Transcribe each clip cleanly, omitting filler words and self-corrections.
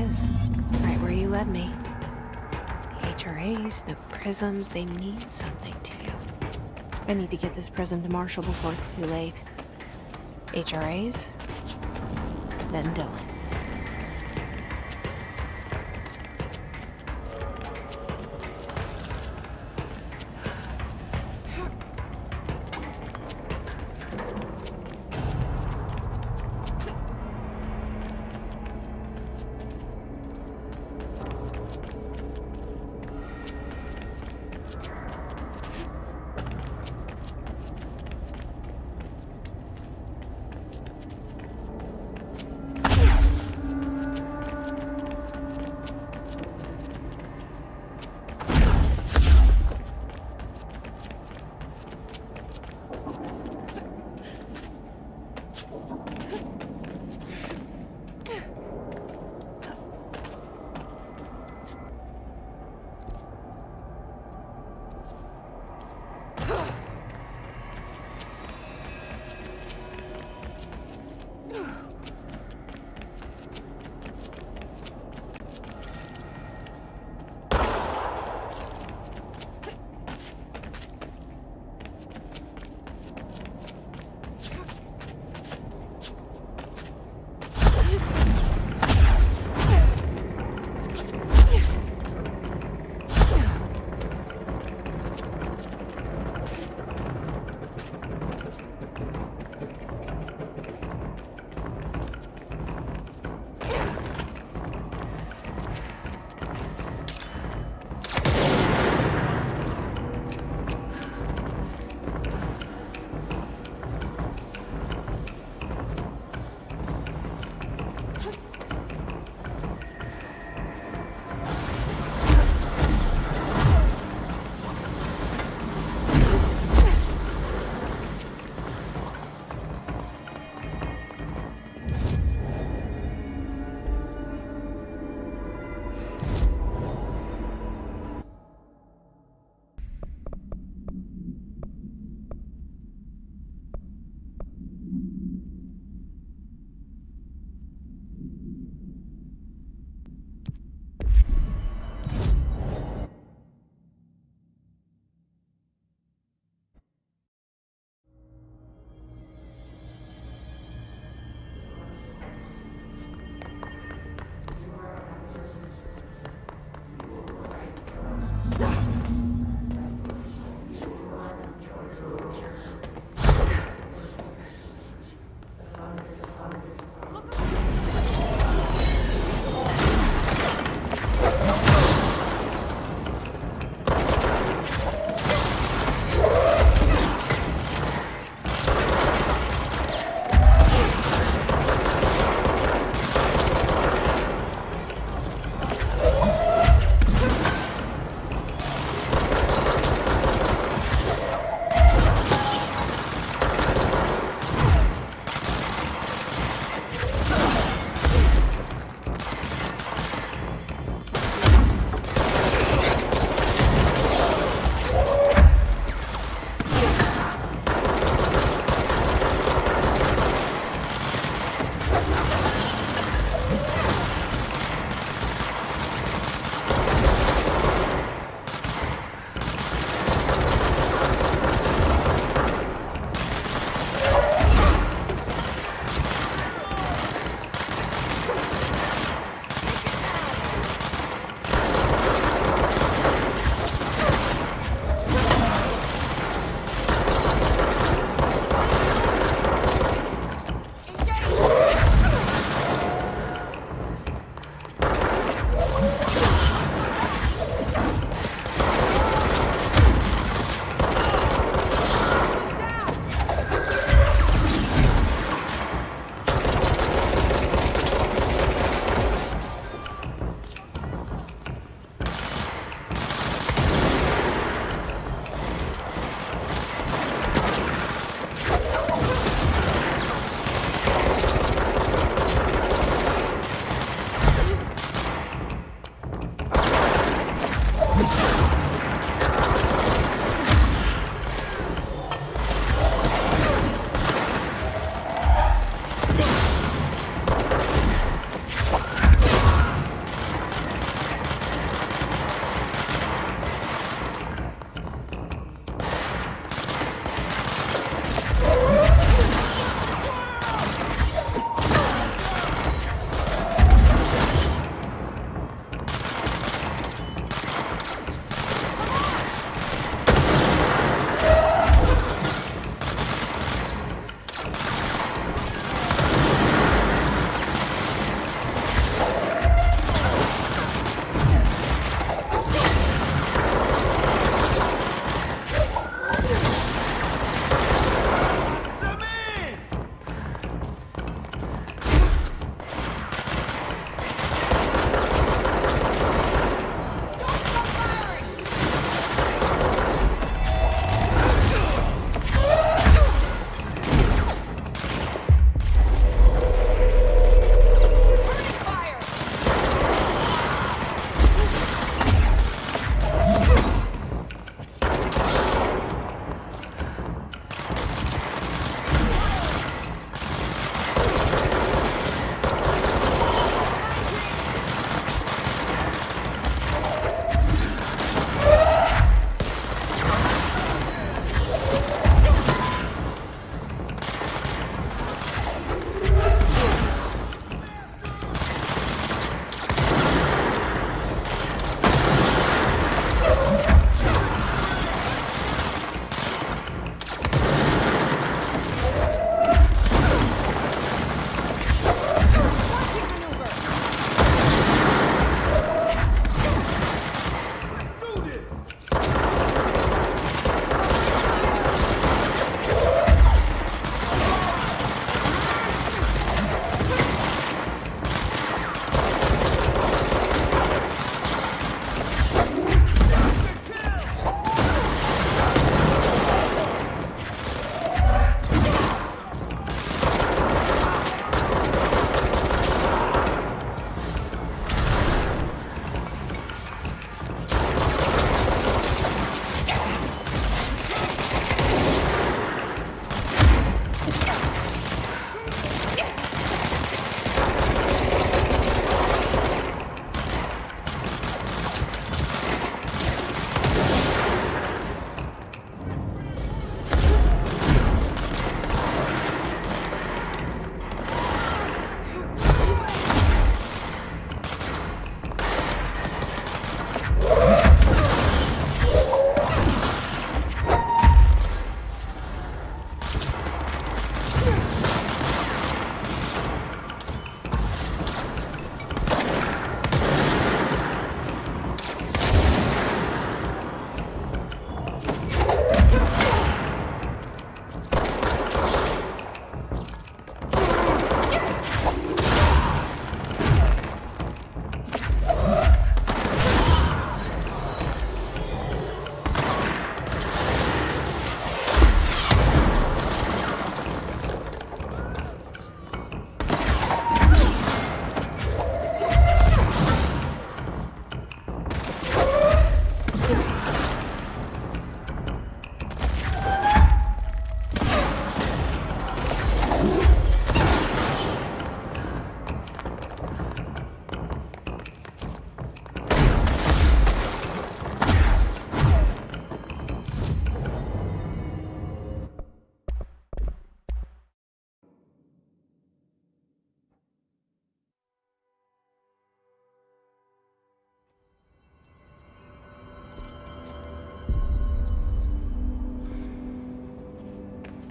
is. Right where you led me. The HRAs, the prisms, they mean something to you. I need to get this prism to Marshall before it's too late. HRAs, then Dylan.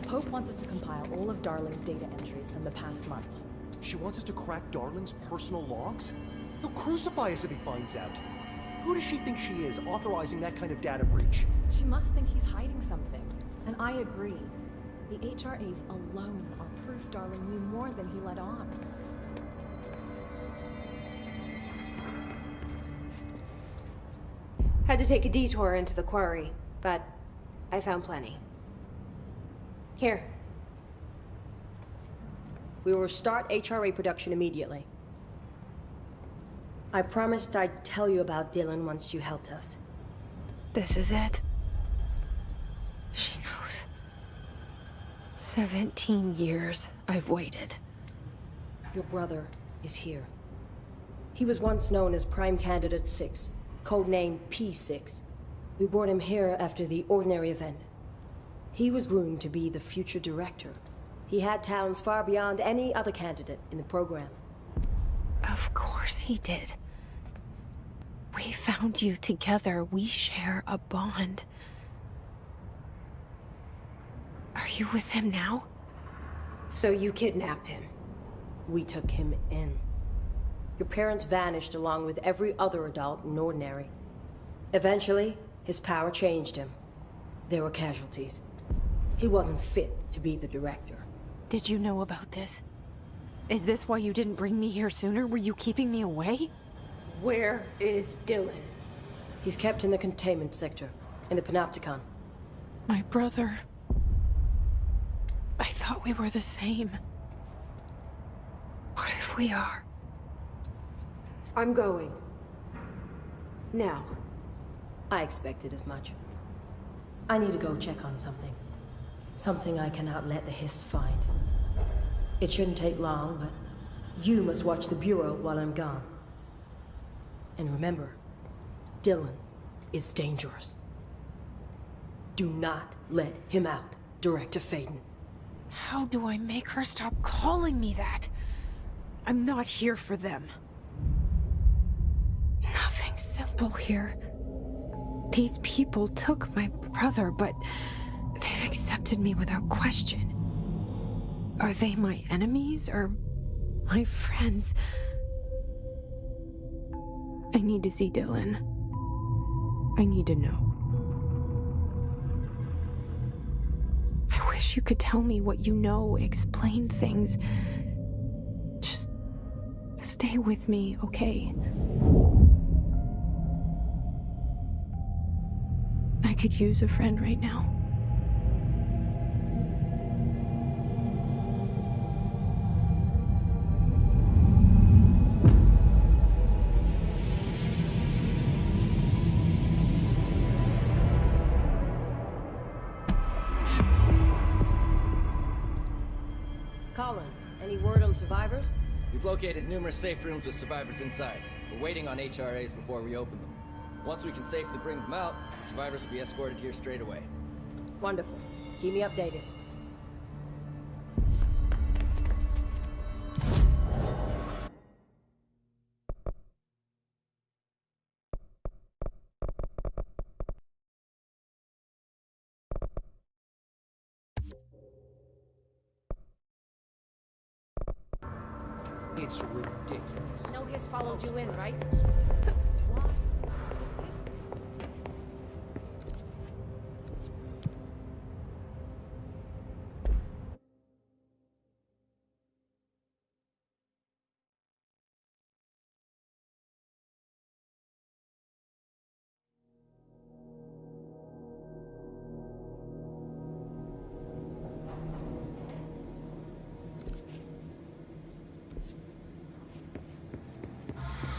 Hope wants us to compile all of Darling's data entries from the past month. She wants us to crack Darling's personal logs? He'll crucify us if he finds out. Who does she think she is, authorizing that kind of data breach? She must think he's hiding something. And I agree. The HRAs alone are proof Darling knew more than he let on. Had to take a detour into the quarry, but I found plenty. Here. We will start HRA production immediately. I promised I'd tell you about Dylan once you helped us. This is it. She knows. 17 years I've waited. Your brother is here. He was once known as Prime Candidate 6, codenamed P6. We brought him here after the Ordinary event. He was groomed to be the future director. He had talents far beyond any other candidate in the program. Of course he did. We found you together. We share a bond. Are you with him now? So you kidnapped him? We took him in. Your parents vanished along with every other adult in Ordinary. Eventually, his power changed him. There were casualties. He wasn't fit to be the director. Did you know about this? Is this why you didn't bring me here sooner? Were you keeping me away? Where is Dylan? He's kept in the containment sector, in the Panopticon. My brother. I thought we were the same. What if we are? I'm going. Now. I expected as much. I need to go check on something. Something I cannot let the Hiss find. It shouldn't take long, but you must watch the Bureau while I'm gone. And remember, Dylan is dangerous. Do not let him out, Director Faden. How do I make her stop calling me that? I'm not here for them. Nothing simple here. These people took my brother, but they've accepted me without question. Are they my enemies or my friends? I need to see Dylan. I need to know. I wish you could tell me what you know, explain things. Just stay with me, okay? I could use a friend right now. Collins, any word on survivors? We've located numerous safe rooms with survivors inside. We're waiting on HRAs before we open them. Once we can safely bring them out, the survivors will be escorted here straight away. Wonderful. Keep me updated. It's ridiculous. No Hiss followed you in, right?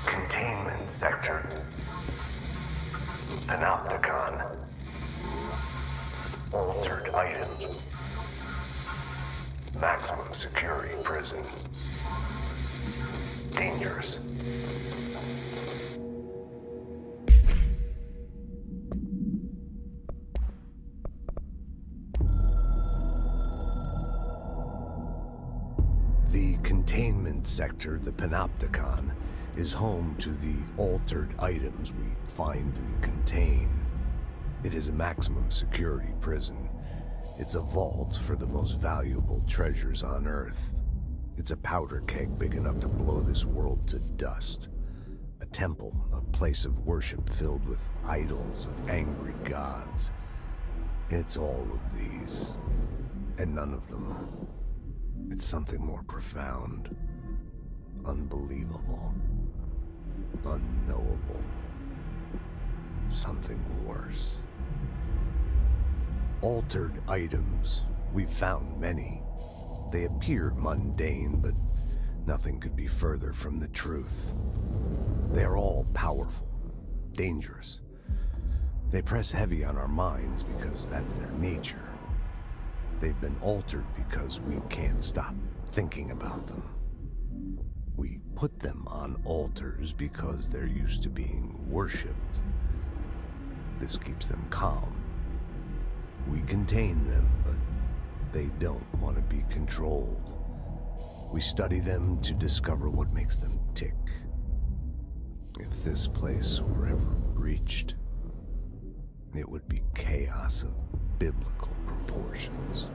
Containment sector. Panopticon. Altered items. Maximum security prison. Dangerous. The containment sector, the Panopticon, is home to the altered items we find and contain. It is a maximum security prison. It's a vault for the most valuable treasures on Earth. It's a powder keg big enough to blow this world to dust. A temple, a place of worship filled with idols of angry gods. It's all of these, and none of them. It's something more profound, unbelievable, unknowable. Something worse. Altered items. We've found many. They appear mundane, but nothing could be further from the truth. They're all powerful, dangerous. They press heavy on our minds because that's their nature. They've been altered because we can't stop thinking about them. We put them on altars because they're used to being worshipped. This keeps them calm. We contain them, but they don't want to be controlled. We study them to discover what makes them tick. If this place were ever breached, it would be chaos of biblical proportions.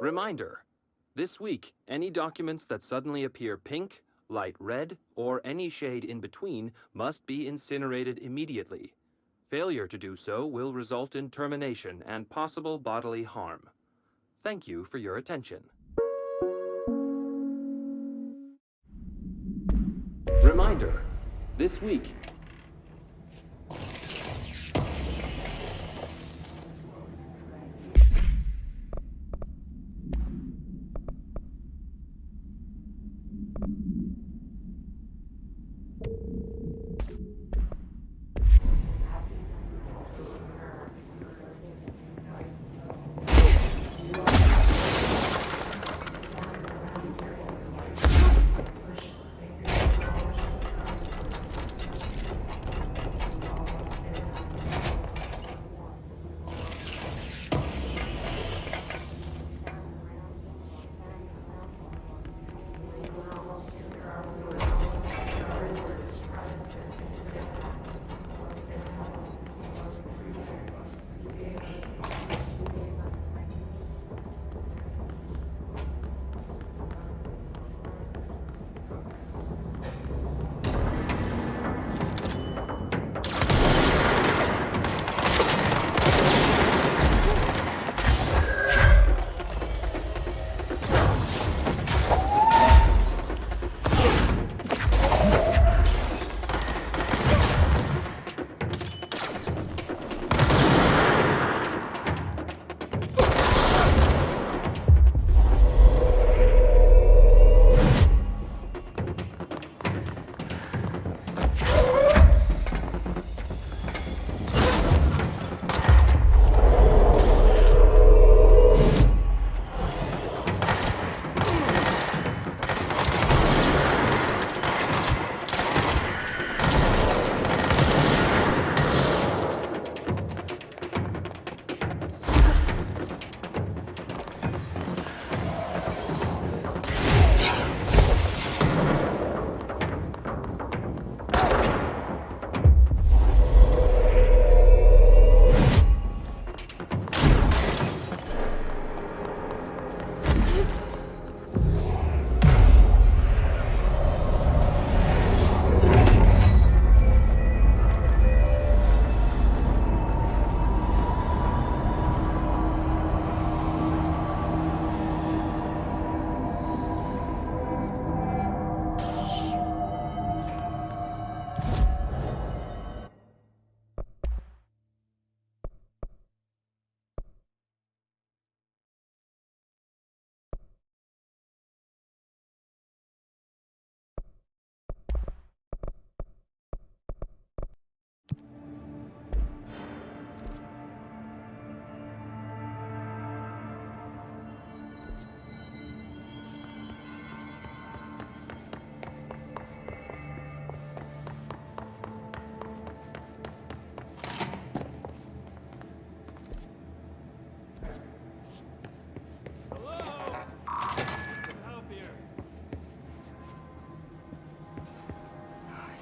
Reminder: this week, any documents that suddenly appear pink, light red, or any shade in between must be incinerated immediately. Failure to do so will result in termination and possible bodily harm. Thank you for your attention. Reminder, this week,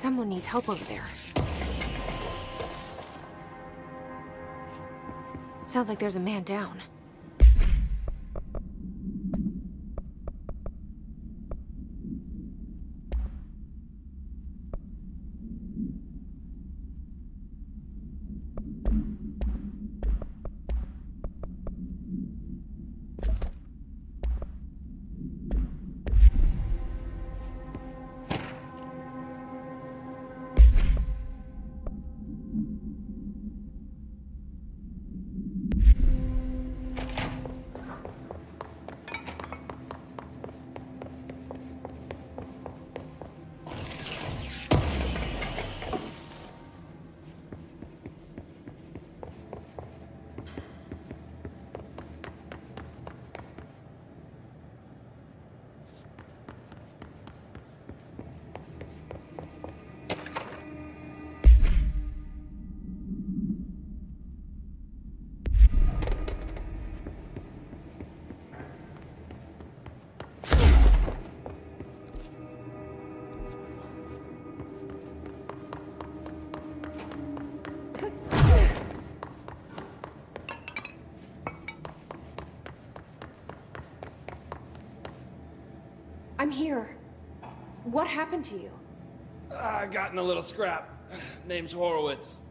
Someone needs help over there. Sounds like there's a man down. I'm here. What happened to you? I got in a little scrap. Name's Horowitz.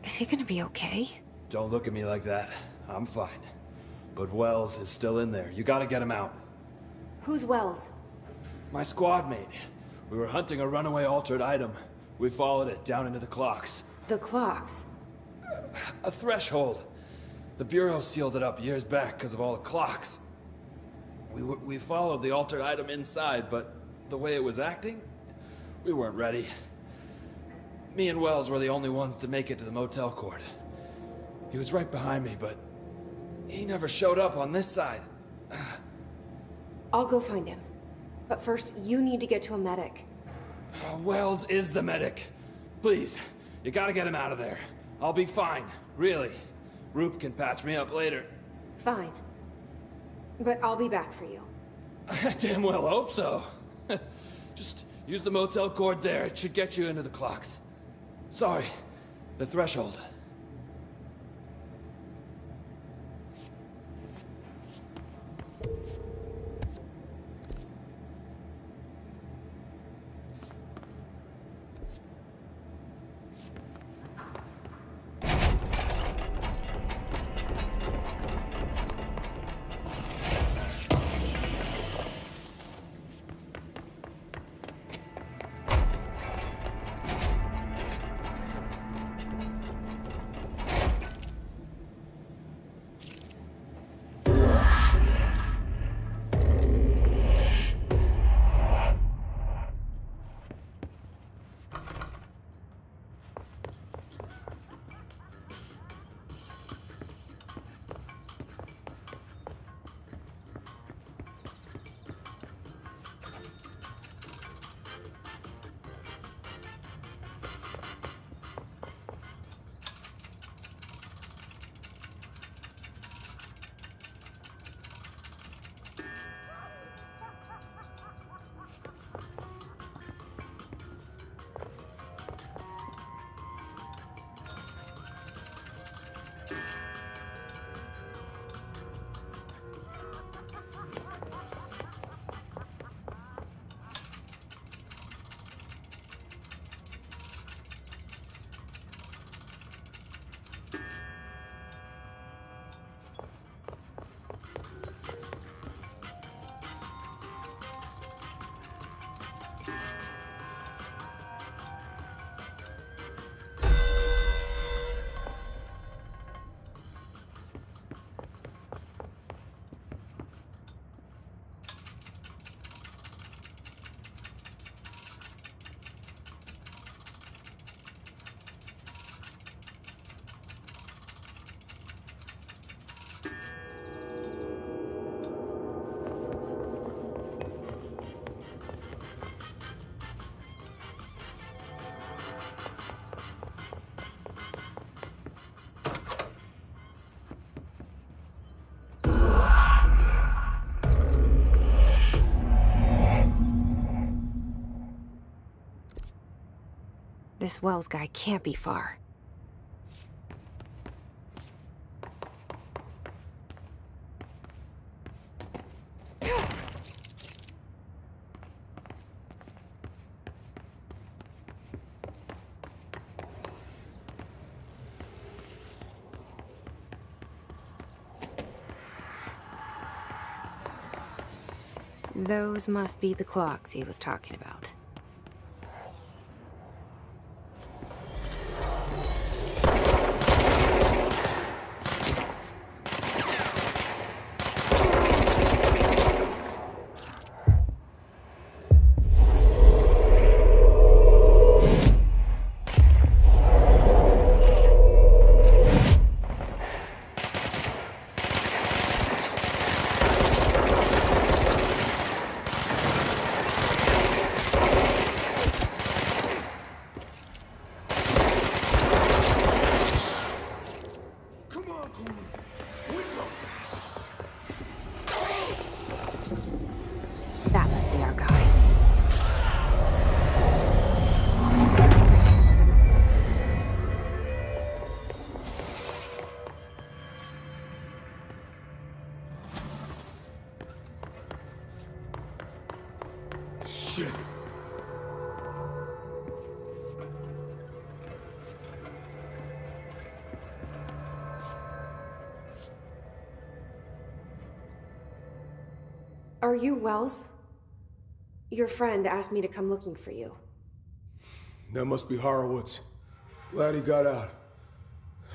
Is he gonna be okay? Don't look at me like that. I'm fine. But Wells is still in there. You gotta get him out. Who's Wells? My squad mate. We were hunting a runaway altered item. We followed it down into the clocks. The clocks. A threshold. The Bureau sealed it up years back because of all the clocks. We followed the altered item inside, but the way it was acting, we weren't ready. Me and Wells were the only ones to make it to the motel court. He was right behind me, but he never showed up on this side. I'll go find him. But first, you need to get to a medic. Wells is the medic. Please, you gotta get him out of there. I'll be fine, really. Roop can patch me up later. Fine. But I'll be back for you. I damn well hope so. Just use the motel cord there. It should get you into the clocks. Sorry, the threshold. This Wells guy can't be far. Those must be the clocks he was talking about. That must be our guy. Shit. Are you Wells? Your friend asked me to come looking for you. That must be Horowitz. Glad he got out.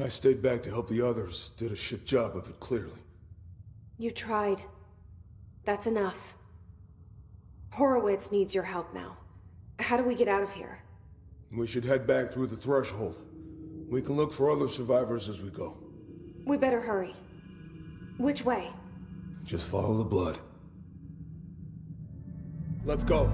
I stayed back to help the others. Did a shit job of it, clearly. You tried. That's enough. Horowitz needs your help now. How do we get out of here? We should head back through the threshold. We can look for other survivors as we go. We better hurry. Which way? Just follow the blood. Let's go.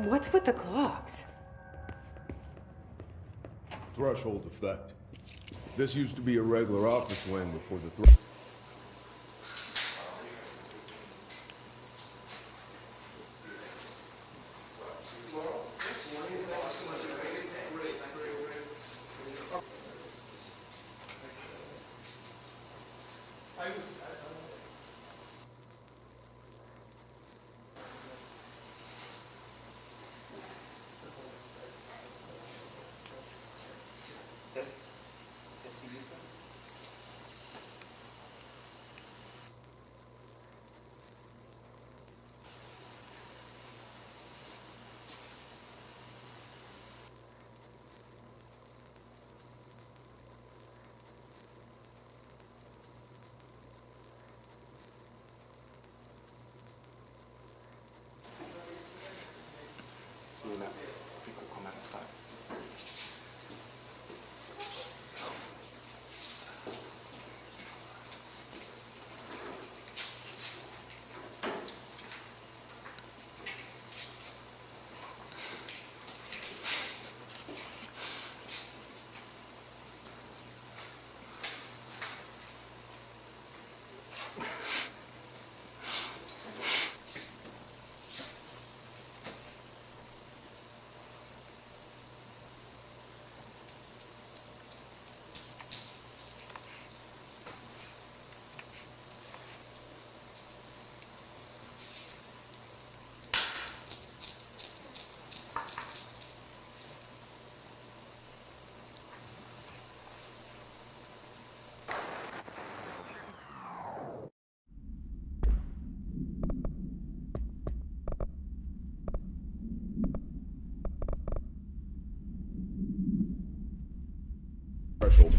What's with the clocks? Threshold effect. This used to be a regular office wing before the threshold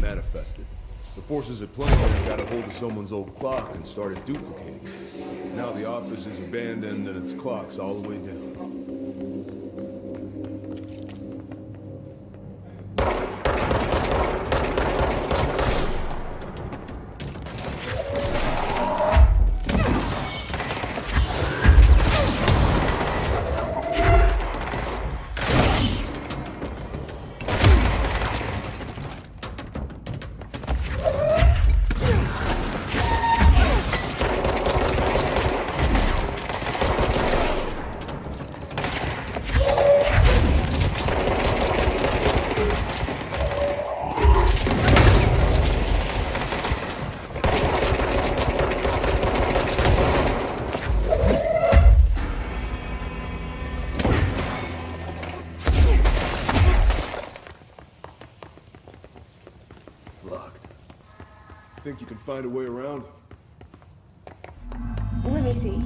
manifested. The forces at play there got a hold of someone's old clock and started duplicating it. Now the office is abandoned and its clock's all the way down. Think you can find a way around? Let me see.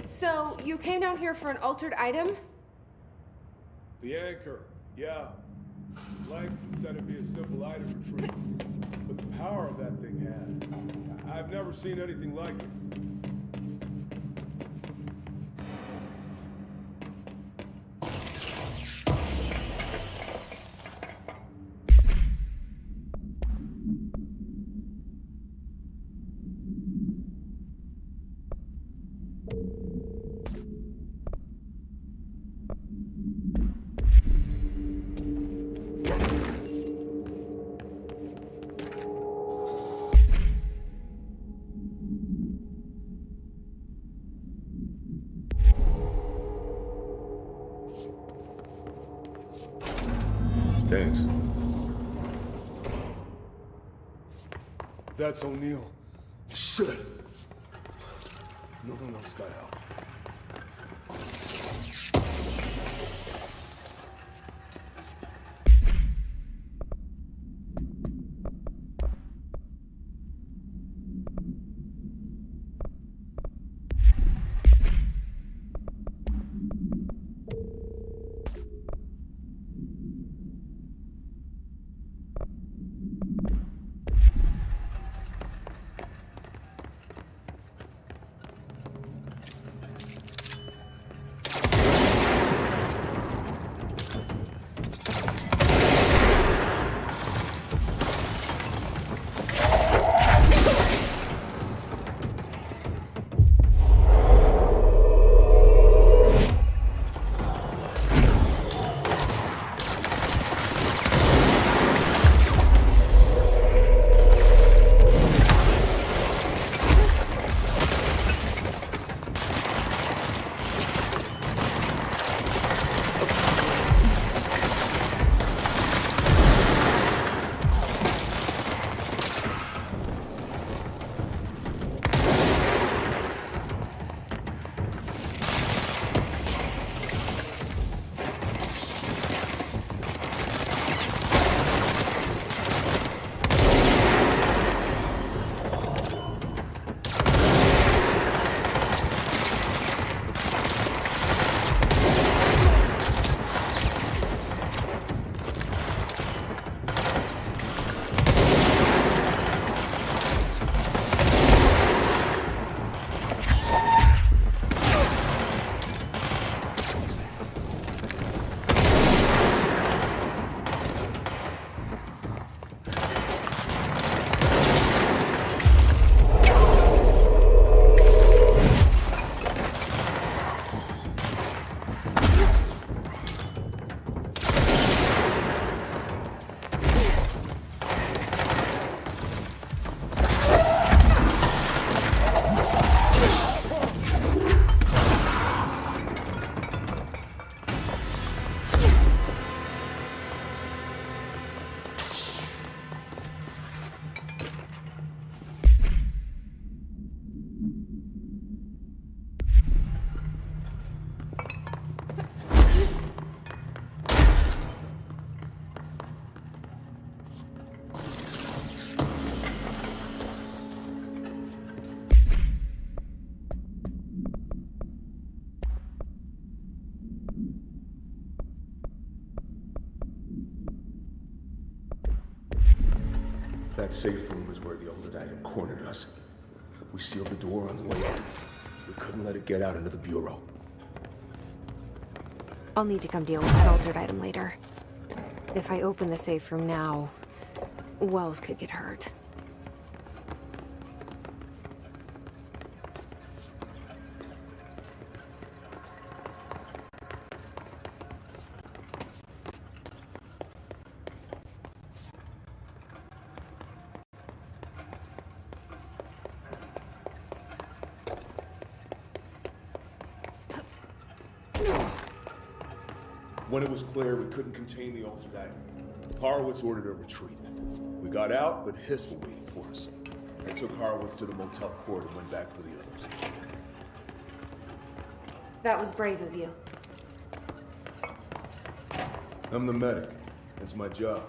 So, you came down here for an altered item? The anchor, yeah. Life said it'd be a simple item retrieval. But the power of that thing had, I've never seen anything like it. Thanks. That's O'Neill. Shit! No one else got out. That safe room is where the altered item cornered us. We sealed the door on the way in. We couldn't let it get out into the Bureau. I'll need to come deal with that altered item later. If I open the safe room now, Wells could get hurt. When it was clear we couldn't contain the altered item, Horowitz ordered a retreat. We got out, but Hiss were waiting for us. I took Horowitz to the motel court and went back for the others. That was brave of you. I'm the medic. It's my job.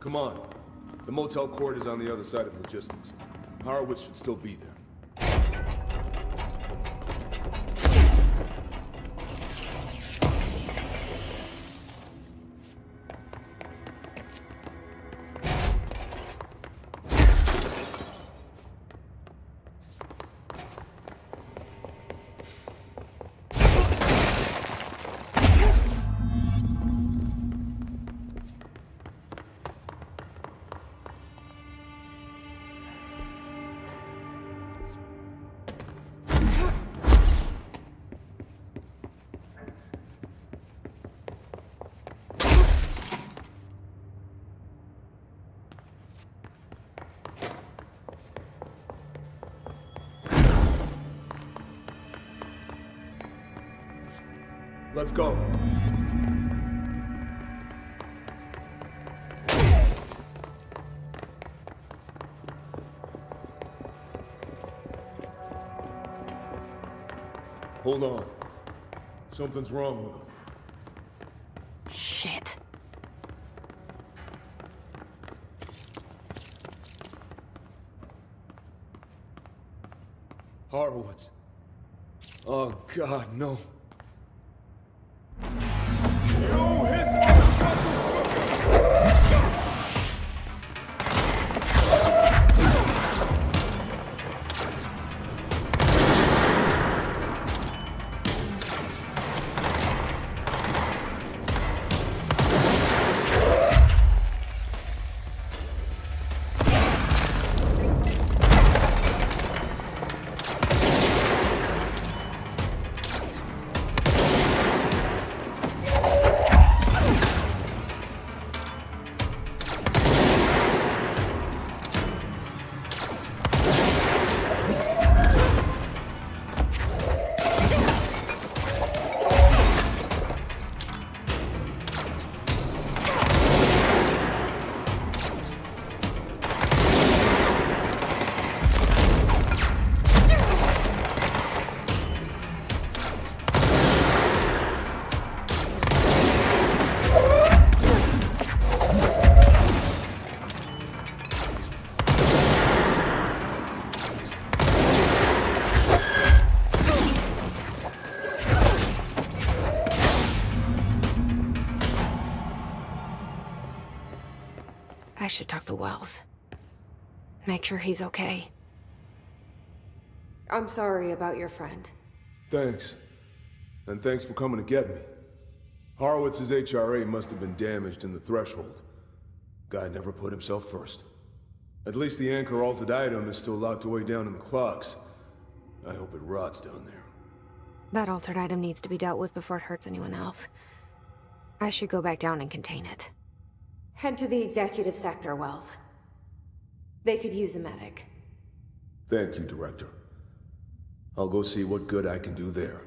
Come on. The motel court is on the other side of logistics. Horowitz should still be there. Let's go. Hold on. Something's wrong with him. Shit. Horowitz. Oh, God, no. I should talk to Wells. Make sure he's okay. I'm sorry about your friend. Thanks. And thanks for coming to get me. Horowitz's HRA must have been damaged in the threshold. Guy never put himself first. At least the anchor altered item is still locked away down in the clocks. I hope it rots down there. That altered item needs to be dealt with before it hurts anyone else. I should go back down and contain it. Head to the executive sector, Wells. They could use a medic. Thank you, Director. I'll go see what good I can do there.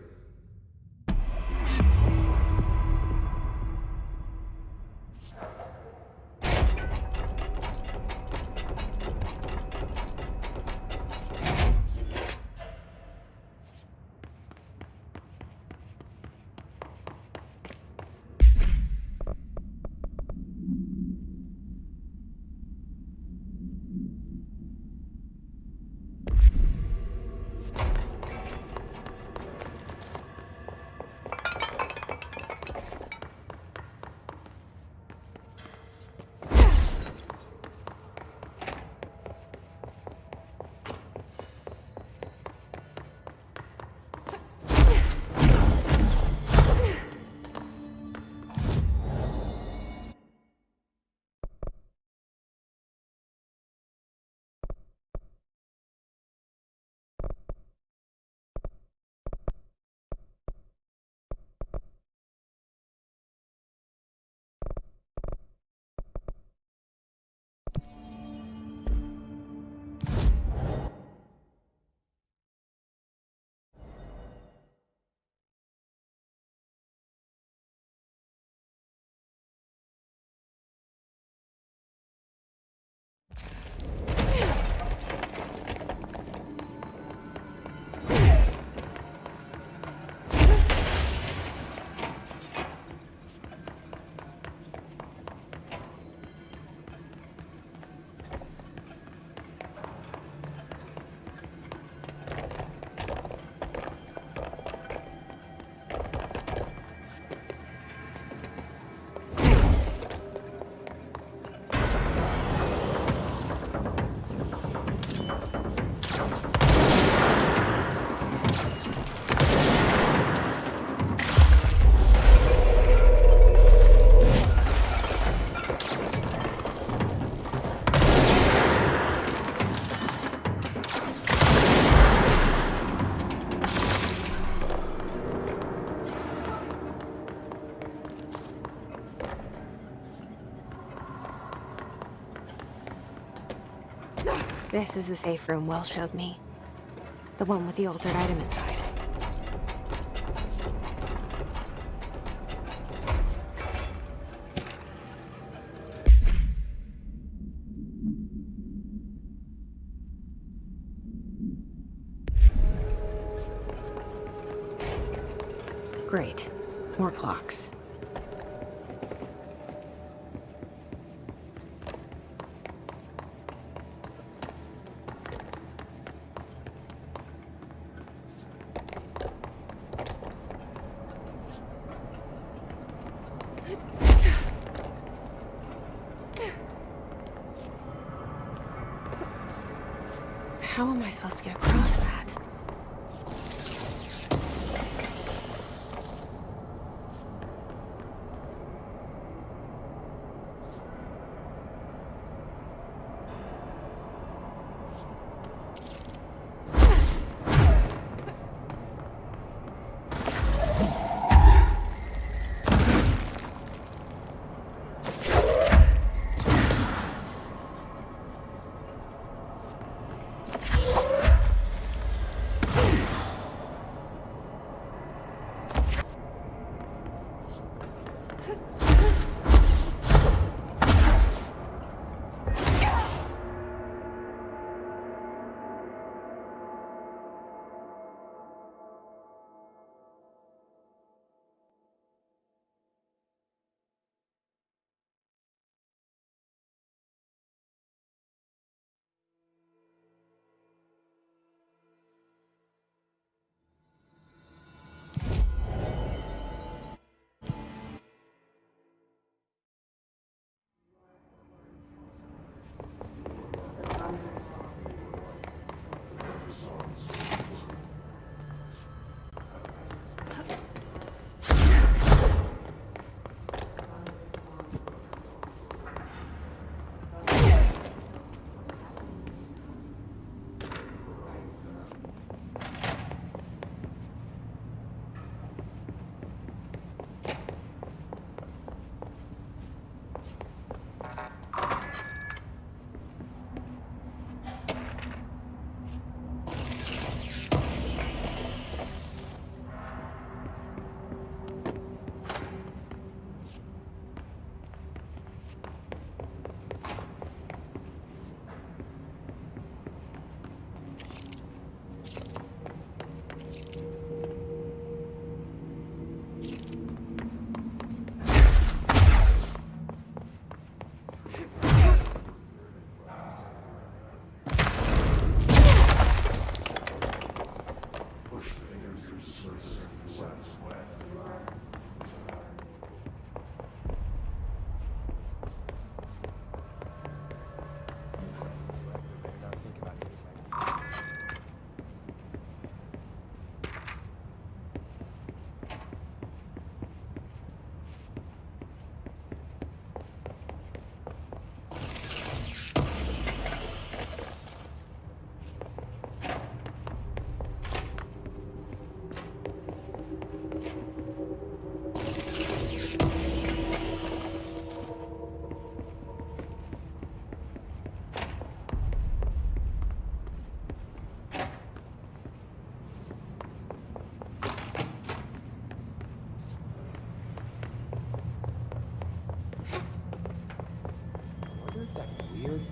This is the safe room Will showed me. The one with the altered item inside. Great. More clocks. How am I supposed to get across that?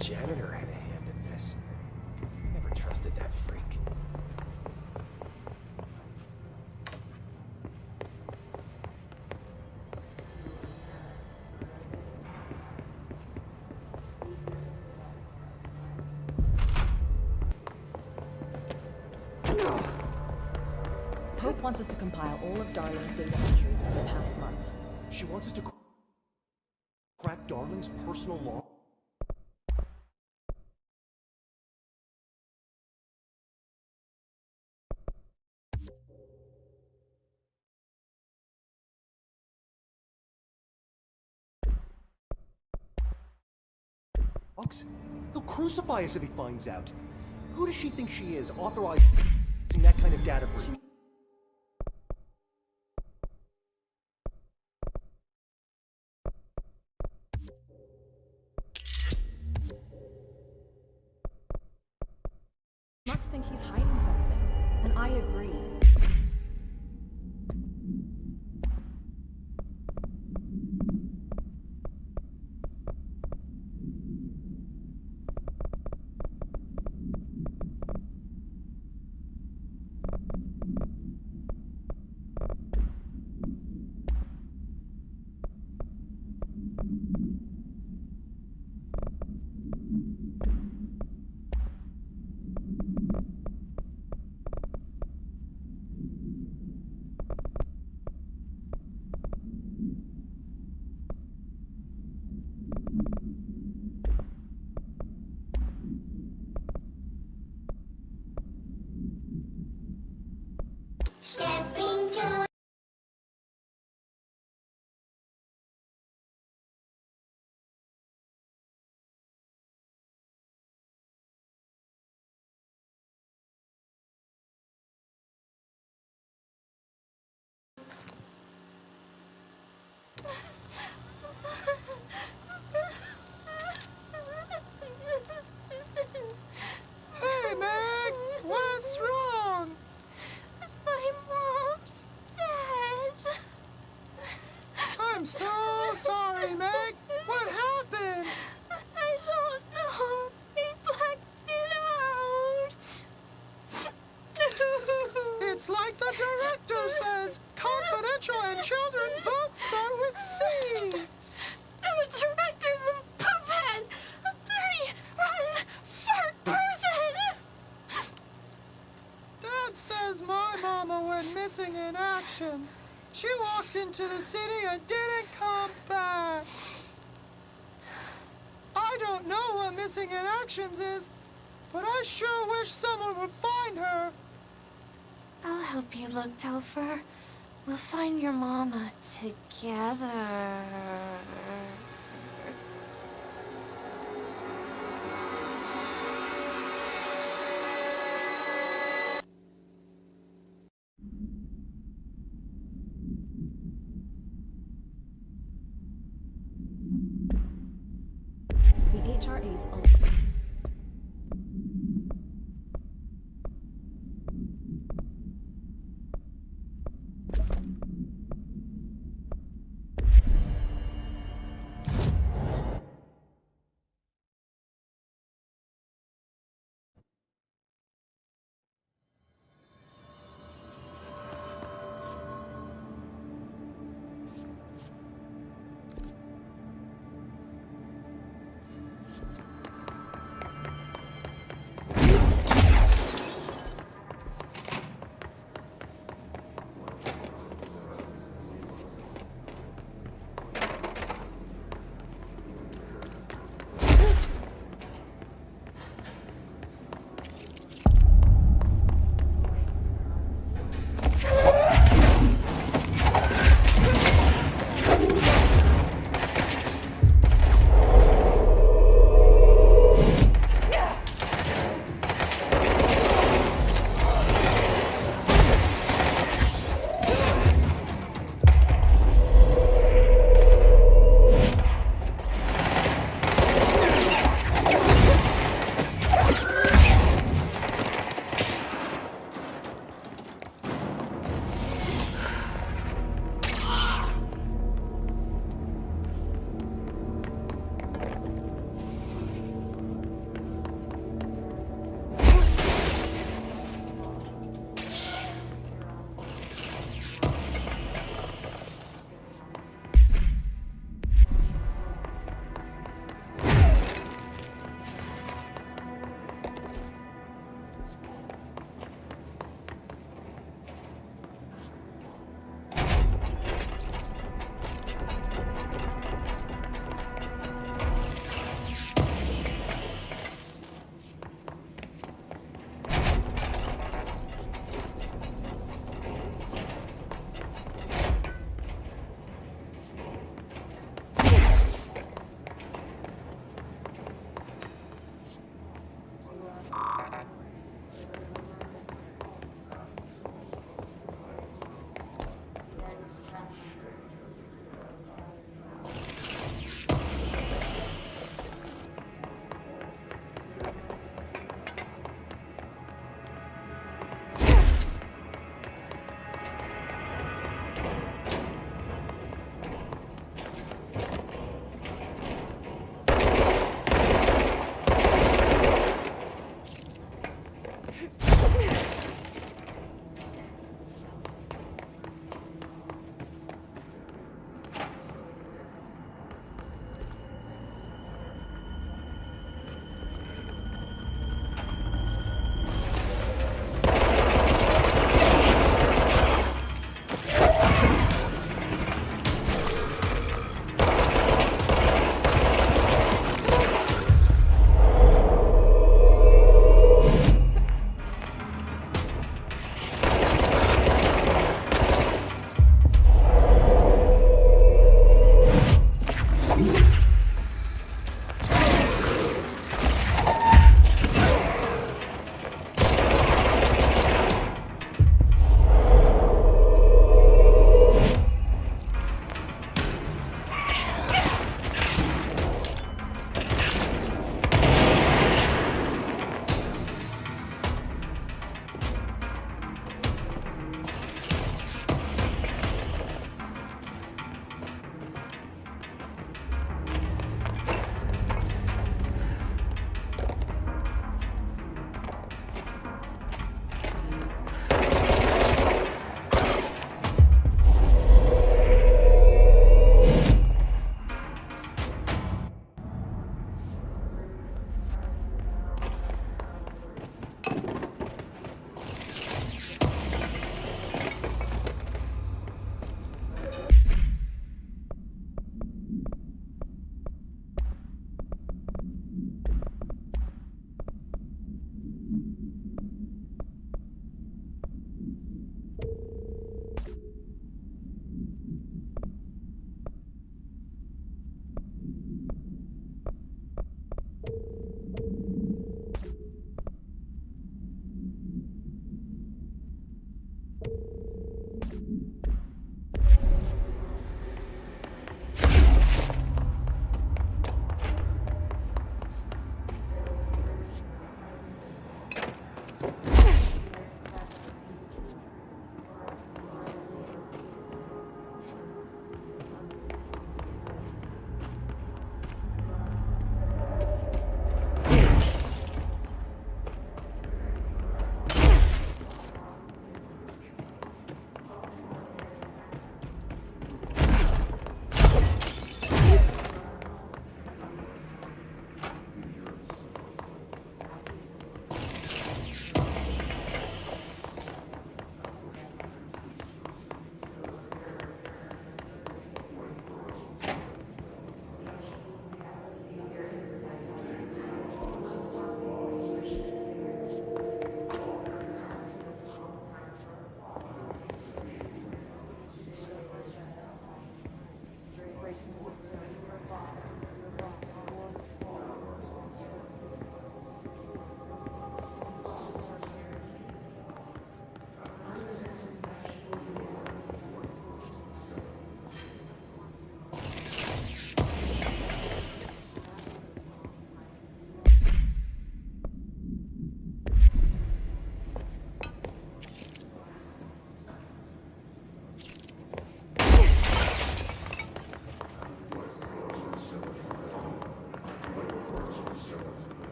Janitor had a hand in this. Never trusted that freak. Hope wants us to compile all of Darling's data entries from the past month. She wants us to crack Darling's personal log? He'll crucify us if he finds out. Who does she think she is, authorizing that kind of data breach? I agree. Stepping to Hey, Meg! What's wrong? my mom's dead. I'm so sorry, Meg. What happened? I don't know. They blacked it out. It's like the director says. Confidential and children both start with C. The director's a puppet. A dirty, rotten, fart person. Dad says my mama went missing in actions. She walked into the city and didn't come back. I don't know what missing in actions is, but I sure wish someone would find her. I'll help you look, Topher. We'll find your mama together. The HRA's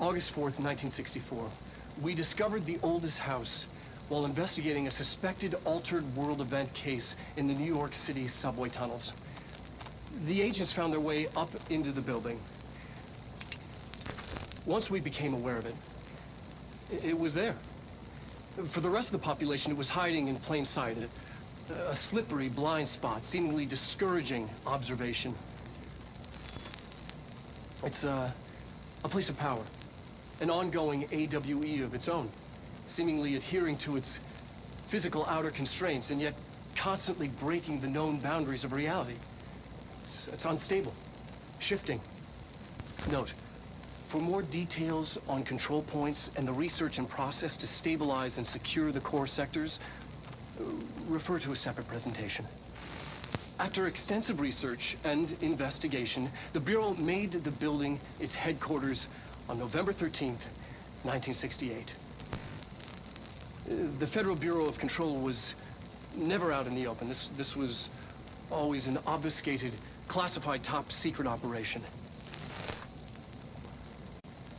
August 4th, 1964, we discovered the oldest house while investigating a suspected altered world event case in the New York City subway tunnels. The agents found their way up into the building. Once we became aware of it, it was there. For the rest of the population, it was hiding in plain sight, a slippery blind spot, seemingly discouraging observation. It's a place of power, an ongoing AWE of its own, seemingly adhering to its physical outer constraints and yet constantly breaking the known boundaries of reality. It's unstable, shifting. Note, for more details on control points and the research and process to stabilize and secure the core sectors, refer to a separate presentation. After extensive research and investigation, the Bureau made the building its headquarters on November 13th, 1968. The Federal Bureau of Control was never out in the open. This was always an obfuscated, classified top-secret operation.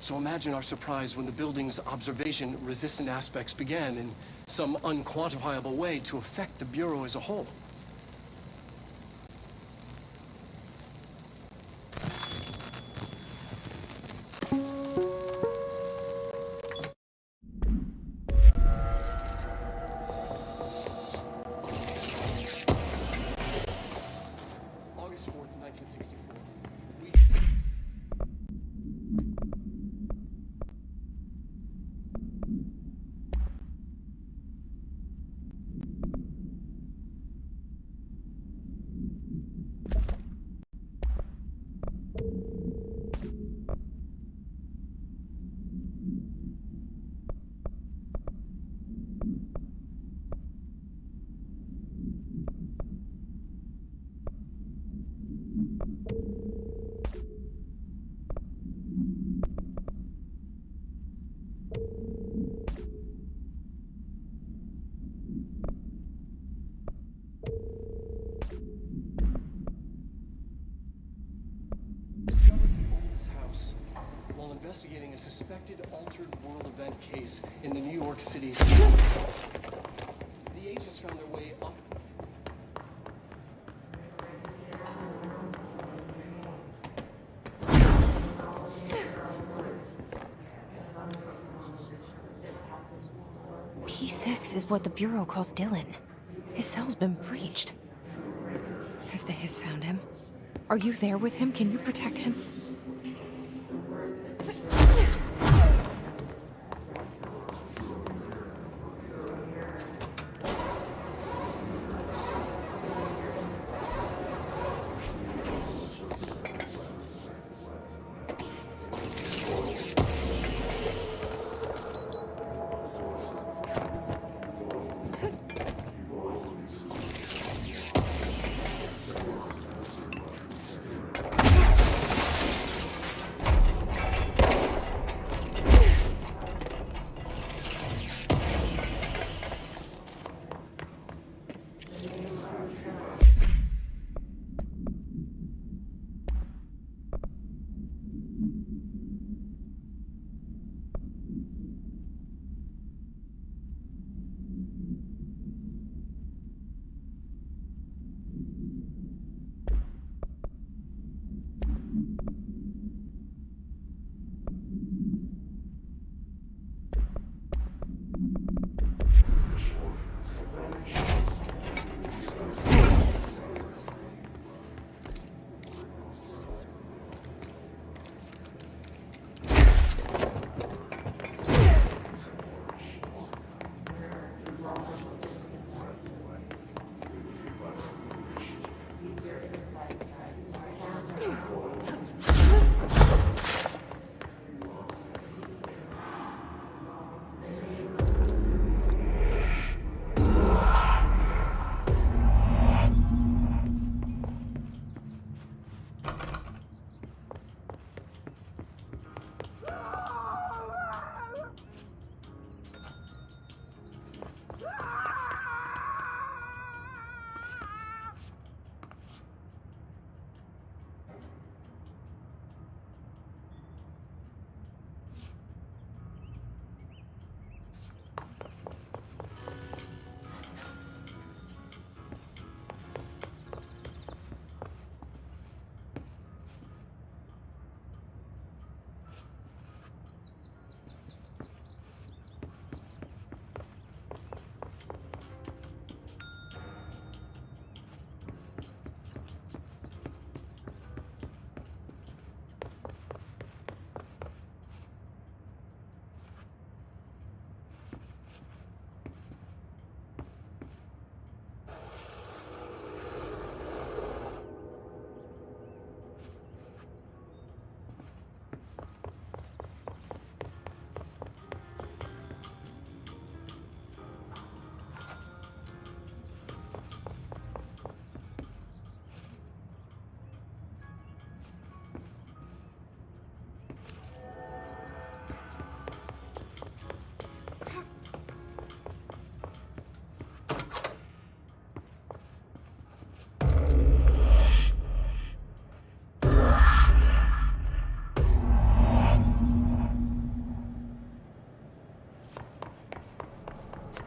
So imagine our surprise when the building's observation-resistant aspects began in some unquantifiable way to affect the Bureau as a whole. August 4th, 1964. Investigating a suspected altered world event case in the New York City. The agents found their way up. P6 is what the Bureau calls Dylan. His cell's been breached. Has the Hiss found him? Are you there with him? Can you protect him?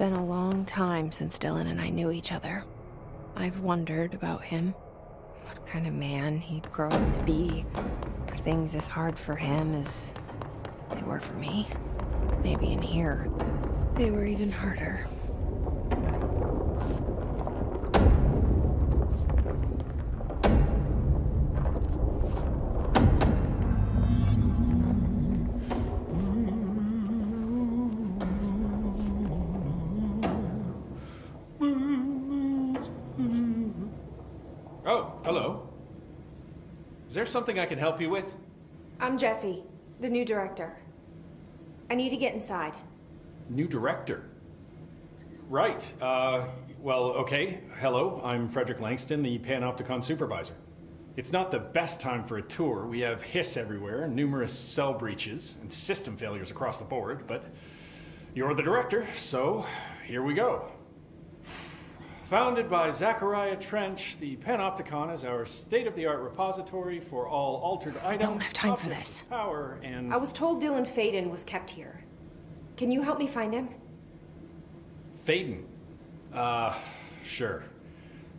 been a long time since Dylan and I knew each other. I've wondered about him. What kind of man he'd grow up to be. If things as hard for him as they were for me. Maybe in here, they were even harder. Oh, hello. Is there something I can help you with? I'm Jessie, the new director. I need to get inside. New director? Right. Well, okay. Hello, I'm Frederick Langston, the Panopticon supervisor. It's not the best time for a tour. We have hiss everywhere, numerous cell breaches, and system failures across the board, but you're the director, so here we go. Founded by Zachariah Trench, the Panopticon is our state-of-the-art repository for all altered items. I don't have time for this. Power and... I was told Dylan Faden was kept here. Can you help me find him? Faden? Sure.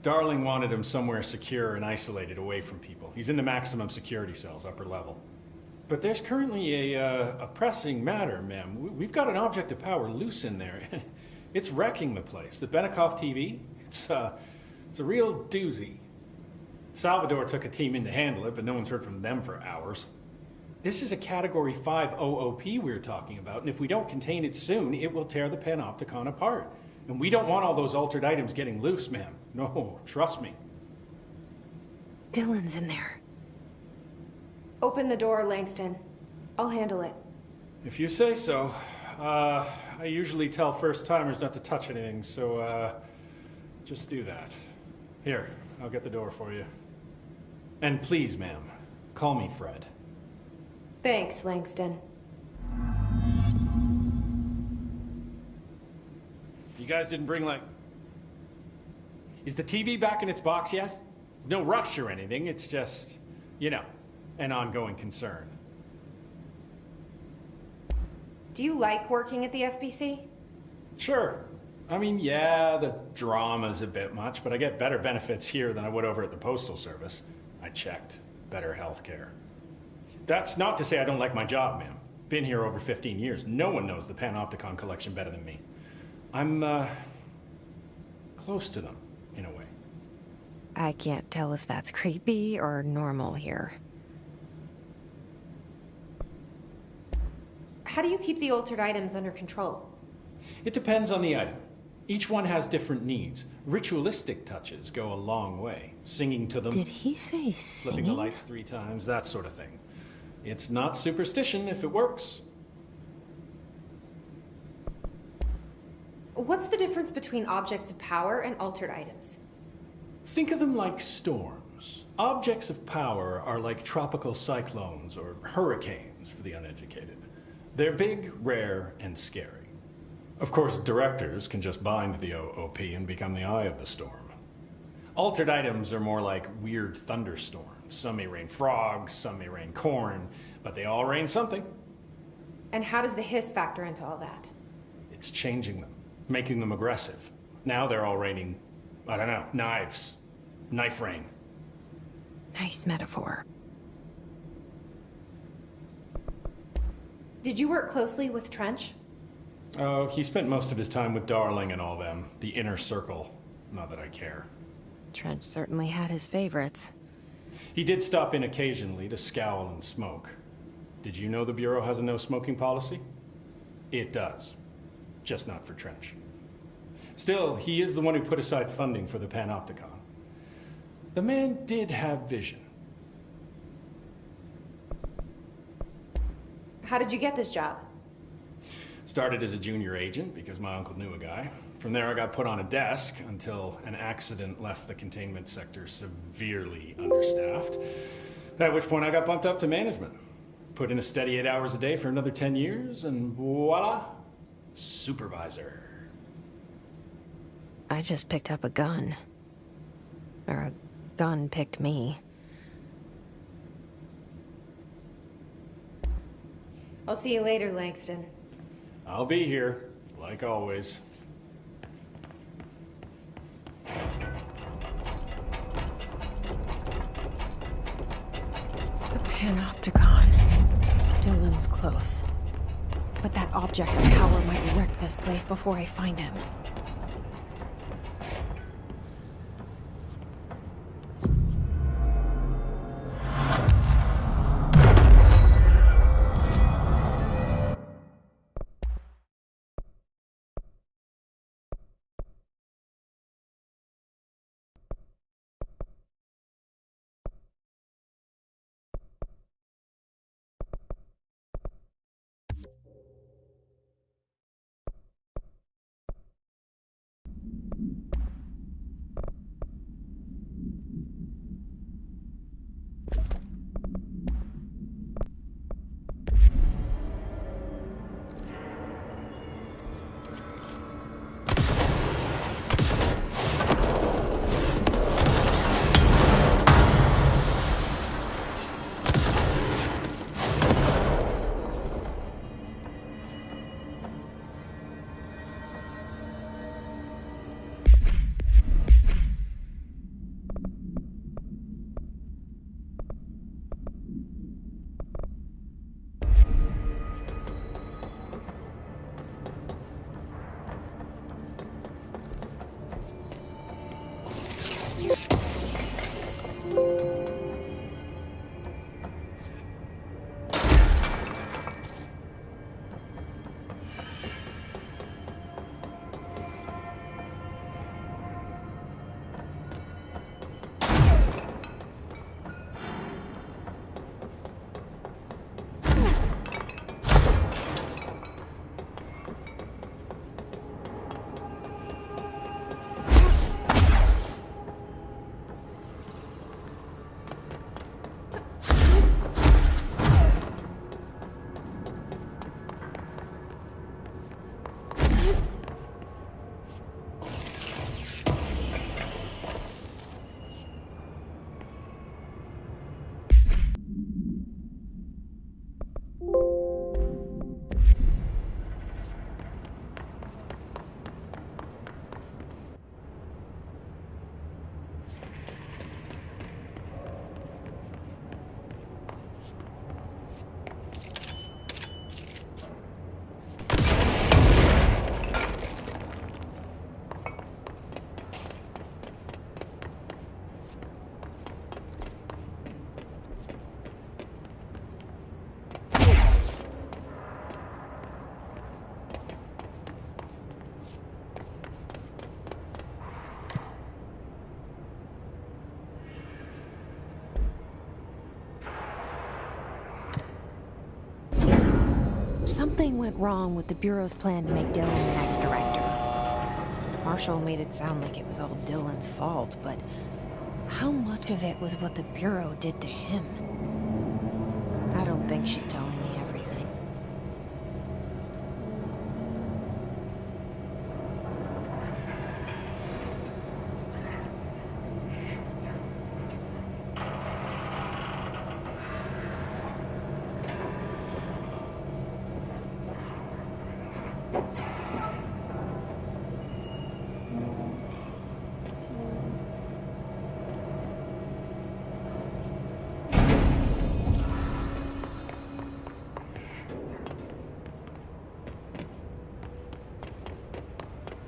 Darling wanted him somewhere secure and isolated away from people. He's in the maximum security cells, upper level. But there's currently a pressing matter, ma'am. We've got an object of power loose in there. It's wrecking the place. The Benikoff TV, it's a real doozy. Salvador took a team in to handle it, but no one's heard from them for hours. This is a Category 5 OOP we're talking about, and if we don't contain it soon, it will tear the Panopticon apart. And we don't want all those altered items getting loose, ma'am. No, trust me. Dylan's in there. Open the door, Langston. I'll handle it. If you say so. I usually tell first-timers not to touch anything, so, just do that. Here, I'll get the door for you. And please, ma'am, call me Fred. Thanks, Langston. You guys didn't bring, like... Is the TV back in its box yet? No rush or anything, it's just, you know, an ongoing concern. Do you like working at the FBC? Sure. I mean, yeah, the drama's a bit much, but I get better benefits here than I would over at the Postal Service. I checked. Better healthcare. That's not to say I don't like my job, ma'am. Been here over 15 years. No one knows the Panopticon collection better than me. I'm, close to them, in a way. I can't tell if that's creepy or normal here. How do you keep the altered items under control? It depends on the item. Each one has different needs. Ritualistic touches go a long way. Singing to them. Did he say singing? Flipping the lights 3 times, that sort of thing. It's not superstition if it works. What's the difference between objects of power and altered items? Think of them like storms. Objects of power are like tropical cyclones or hurricanes for the uneducated. They're big, rare, and scary. Of course, directors can just bind the OOP and become the eye of the storm. Altered items are more like weird thunderstorms. Some may rain frogs, some may rain corn, but they all rain something. And how does the hiss factor into all that? It's changing them, making them aggressive. Now they're all raining, I don't know, knives. Knife rain. Nice metaphor. Did you work closely with Trench? Oh, he spent most of his time with Darling and all them. The inner circle. Not that I care. Trench certainly had his favorites. He did stop in occasionally to scowl and smoke. Did you know the Bureau has a no-smoking policy? It does. Just not for Trench. Still, he is the one who put aside funding for the Panopticon. The man did have vision. How did you get this job? Started as a junior agent because my uncle knew a guy. From there I got put on a desk until an accident left the containment sector severely understaffed. At which point I got bumped up to management. Put in a steady 8 hours a day for another 10 years and voila, supervisor. I just picked up a gun. Or a gun picked me. I'll see you later, Langston. I'll be here, like always. Panopticon. Dylan's close. But that object of power might wreck this place before I find him. Something went wrong with the Bureau's plan to make Dylan the next director. Marshall made it sound like it was all Dylan's fault, but how much of it was what the Bureau did to him? I don't think she's telling me everything.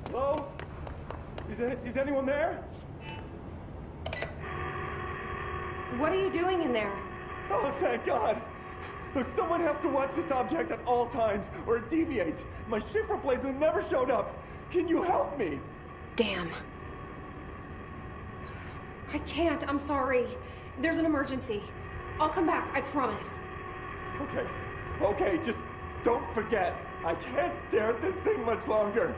Hello? Is anyone there? What are you doing in there? Oh, thank God! Look, someone has to watch this object at all times, or it deviates. My shift replacement never showed up. Can you help me? Damn. I can't, I'm sorry. There's an emergency. I'll come back, I promise. Okay, just don't forget. I can't stare at this thing much longer.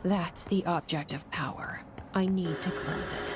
That's the object of power. I need to cleanse it.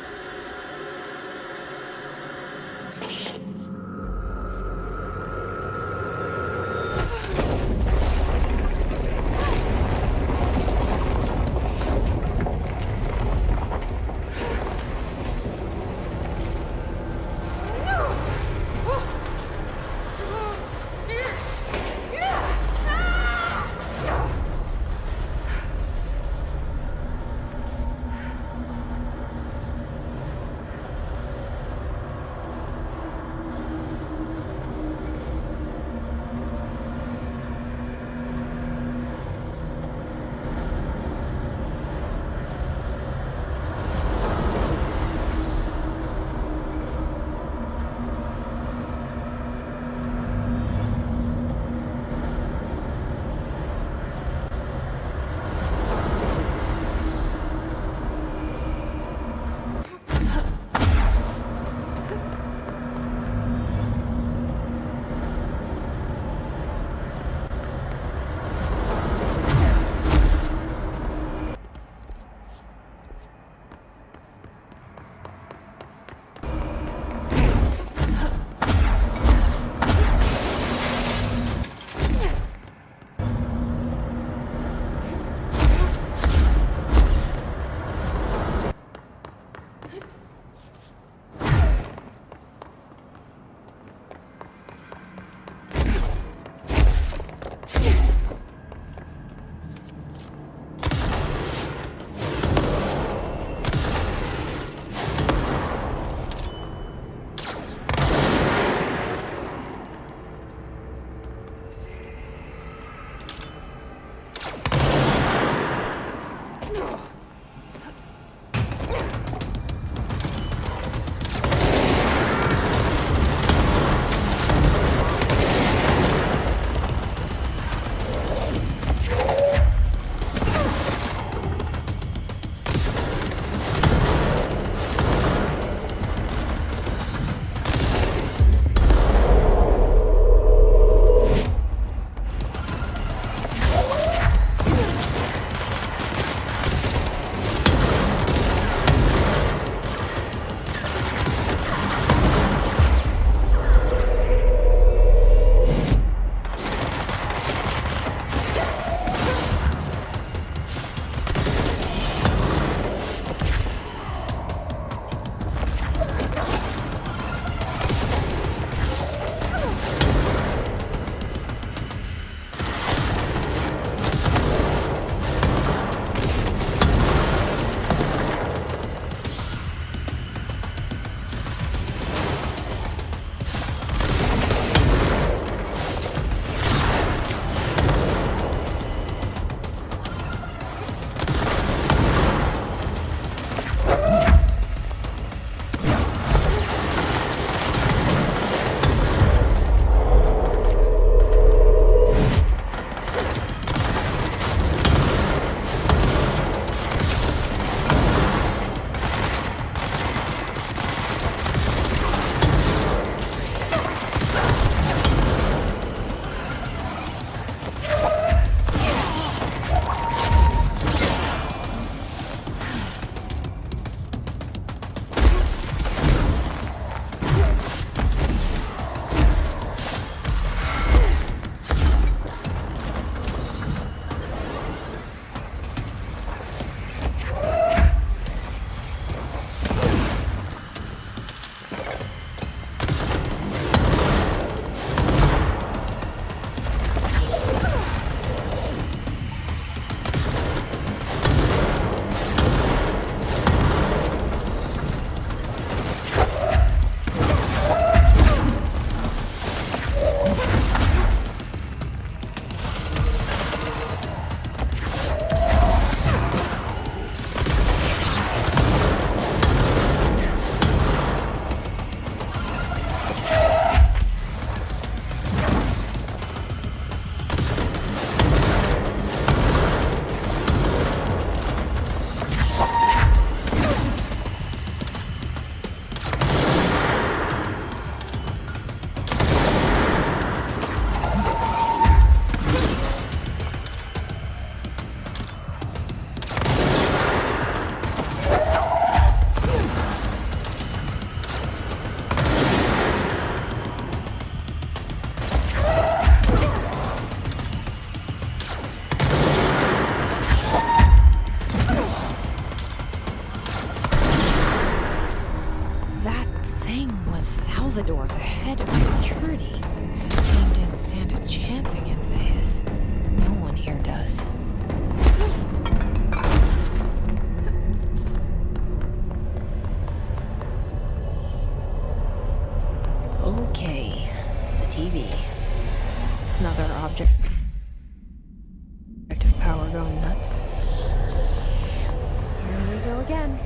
was. Okay, the TV. Another object of power going nuts. Here we go again.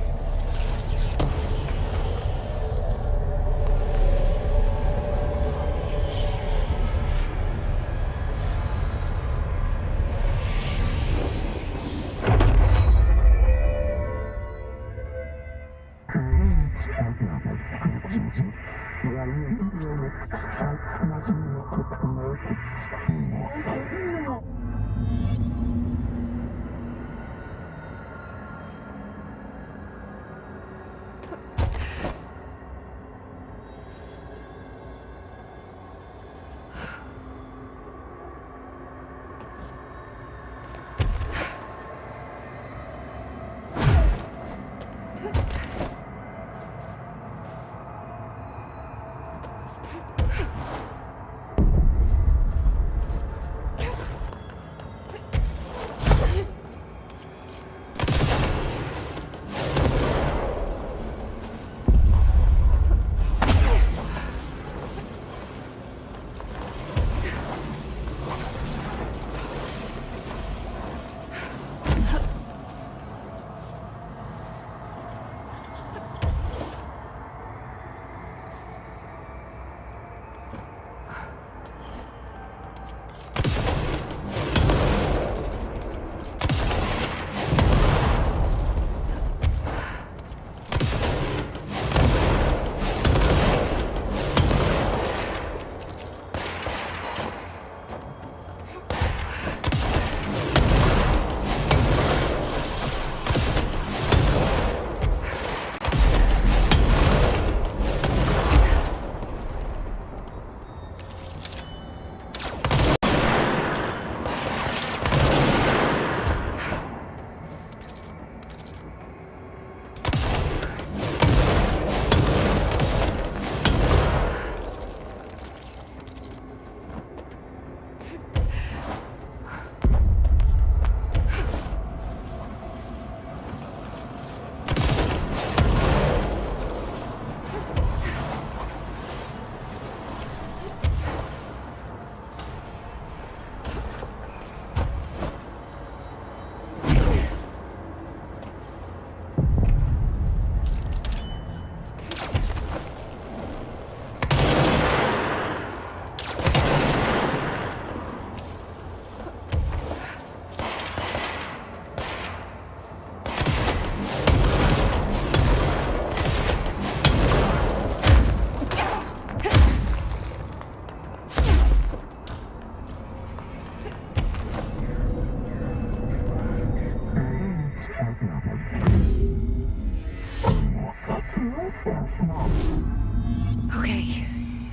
Okay,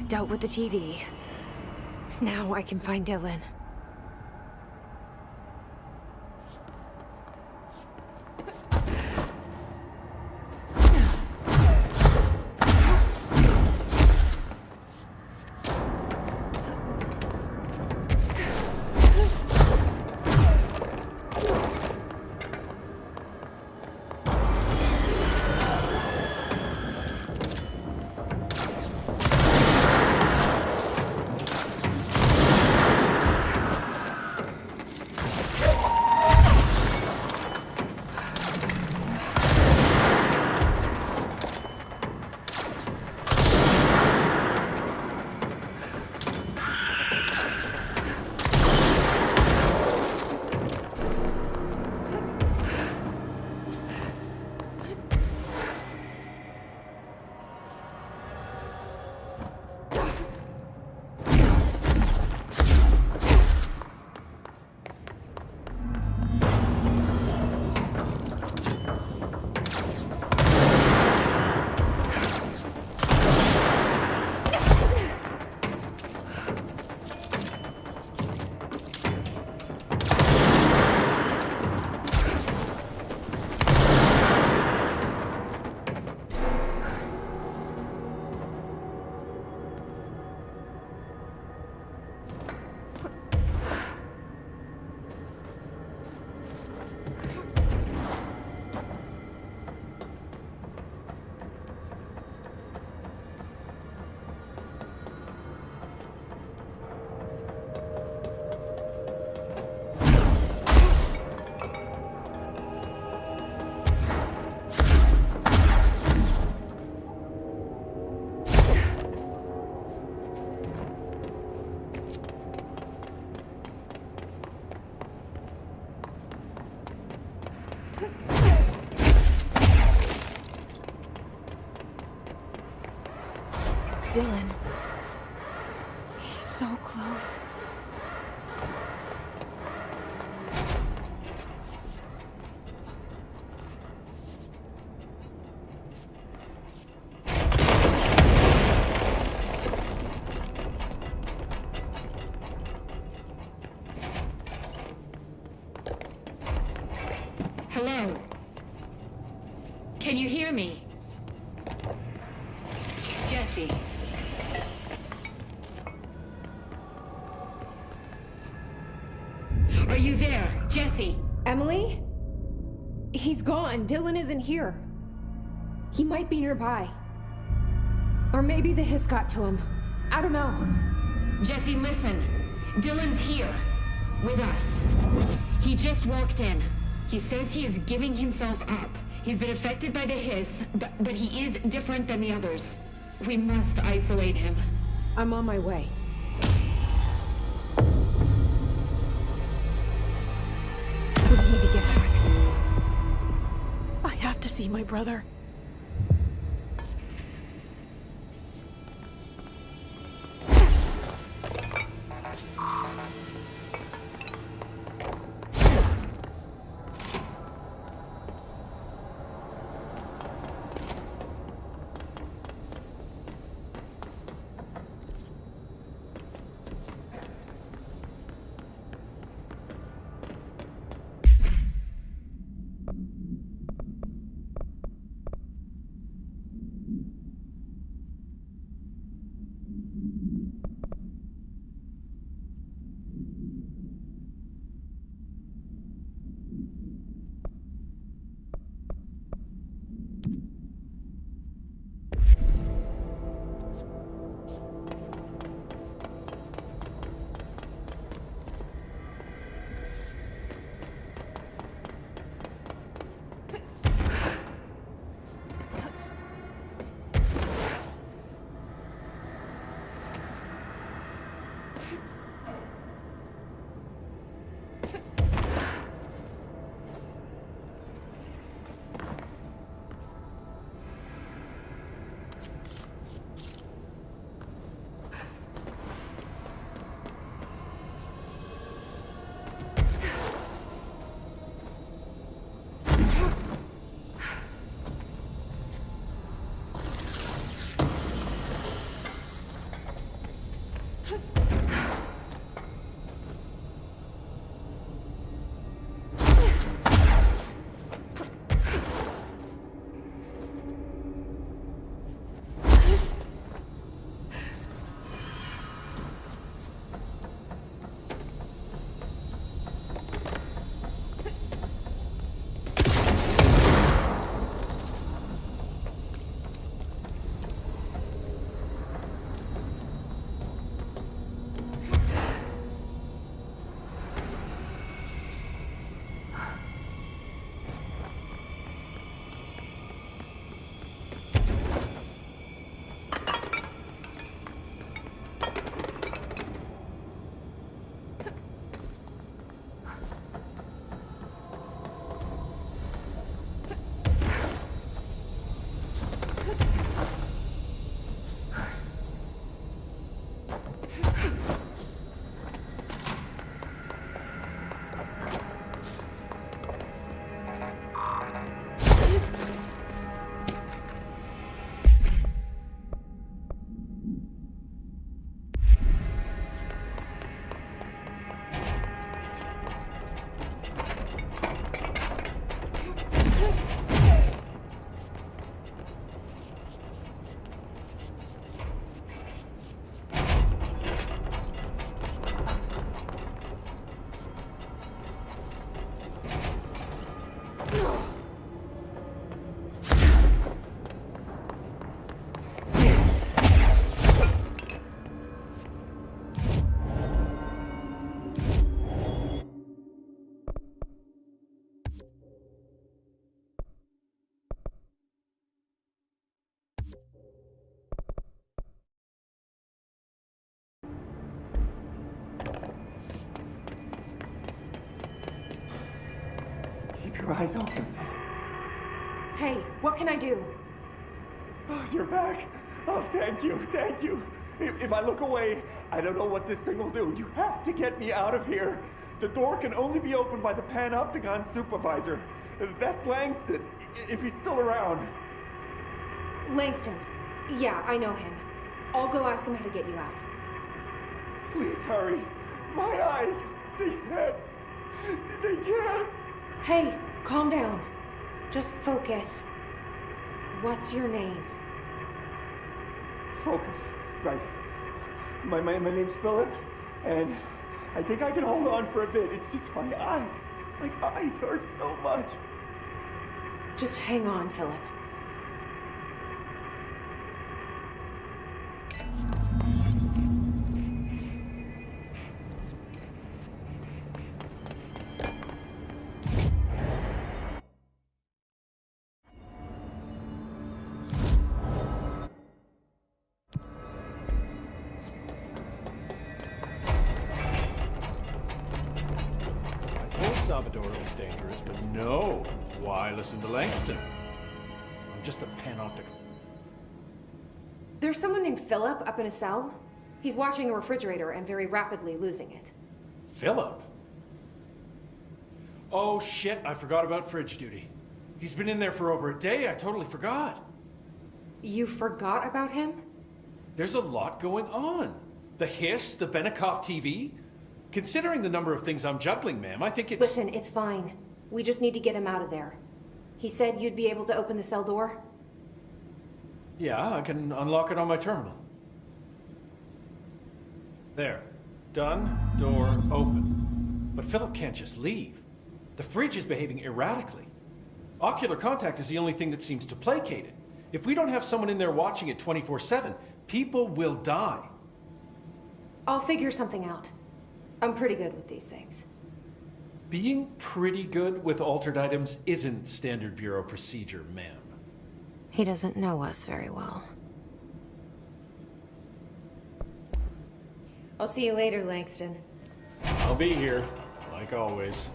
dealt with the TV. Now I can find Dylan. Dylan. He's so close. Hello? Can you hear me? Jesse. Are you there, Jesse? Emily? He's gone. Dylan isn't here. He might be nearby. Or maybe the hiss got to him. I don't know. Jesse, listen. Dylan's here. With us. He just walked in. He says he is giving himself up. He's been affected by the hiss, but he is different than the others. We must isolate him. I'm on my way. We need to get back. I have to see my brother. Your eyes open. Hey, what can I do? Oh, you're back. Oh, thank you, thank you. If I look away, I don't know what this thing will do. You have to get me out of here. The door can only be opened by the Panopticon supervisor. That's Langston, if he's still around. Langston. Yeah, I know him. I'll go ask him how to get you out. Please hurry. My eyes, they can't. Hey, calm down. Just focus. What's your name? Focus. Right. My name's Philip, and I think I can hold on for a bit. It's just my eyes. My eyes hurt so much. Just hang on, Philip. Salvador was dangerous, but no. Why listen to Langston? I'm just a panoptic. There's someone named Philip up in a cell. He's watching a refrigerator and very rapidly losing it. Philip? Oh shit, I forgot about fridge duty. He's been in there for over a day, I totally forgot. You forgot about him? There's a lot going on. The hiss, the Benikoff TV. Considering the number of things I'm juggling, ma'am, I think it's... Listen, it's fine. We just need to get him out of there. He said you'd be able to open the cell door? Yeah, I can unlock it on my terminal. There. Done. Door open. But Philip can't just leave. The fridge is behaving erratically. Ocular contact is the only thing that seems to placate it. If we don't have someone in there watching it 24/7, people will die. I'll figure something out. I'm pretty good with these things. Being pretty good with altered items isn't standard Bureau procedure, ma'am. He doesn't know us very well. I'll see you later, Langston. I'll be here, like always.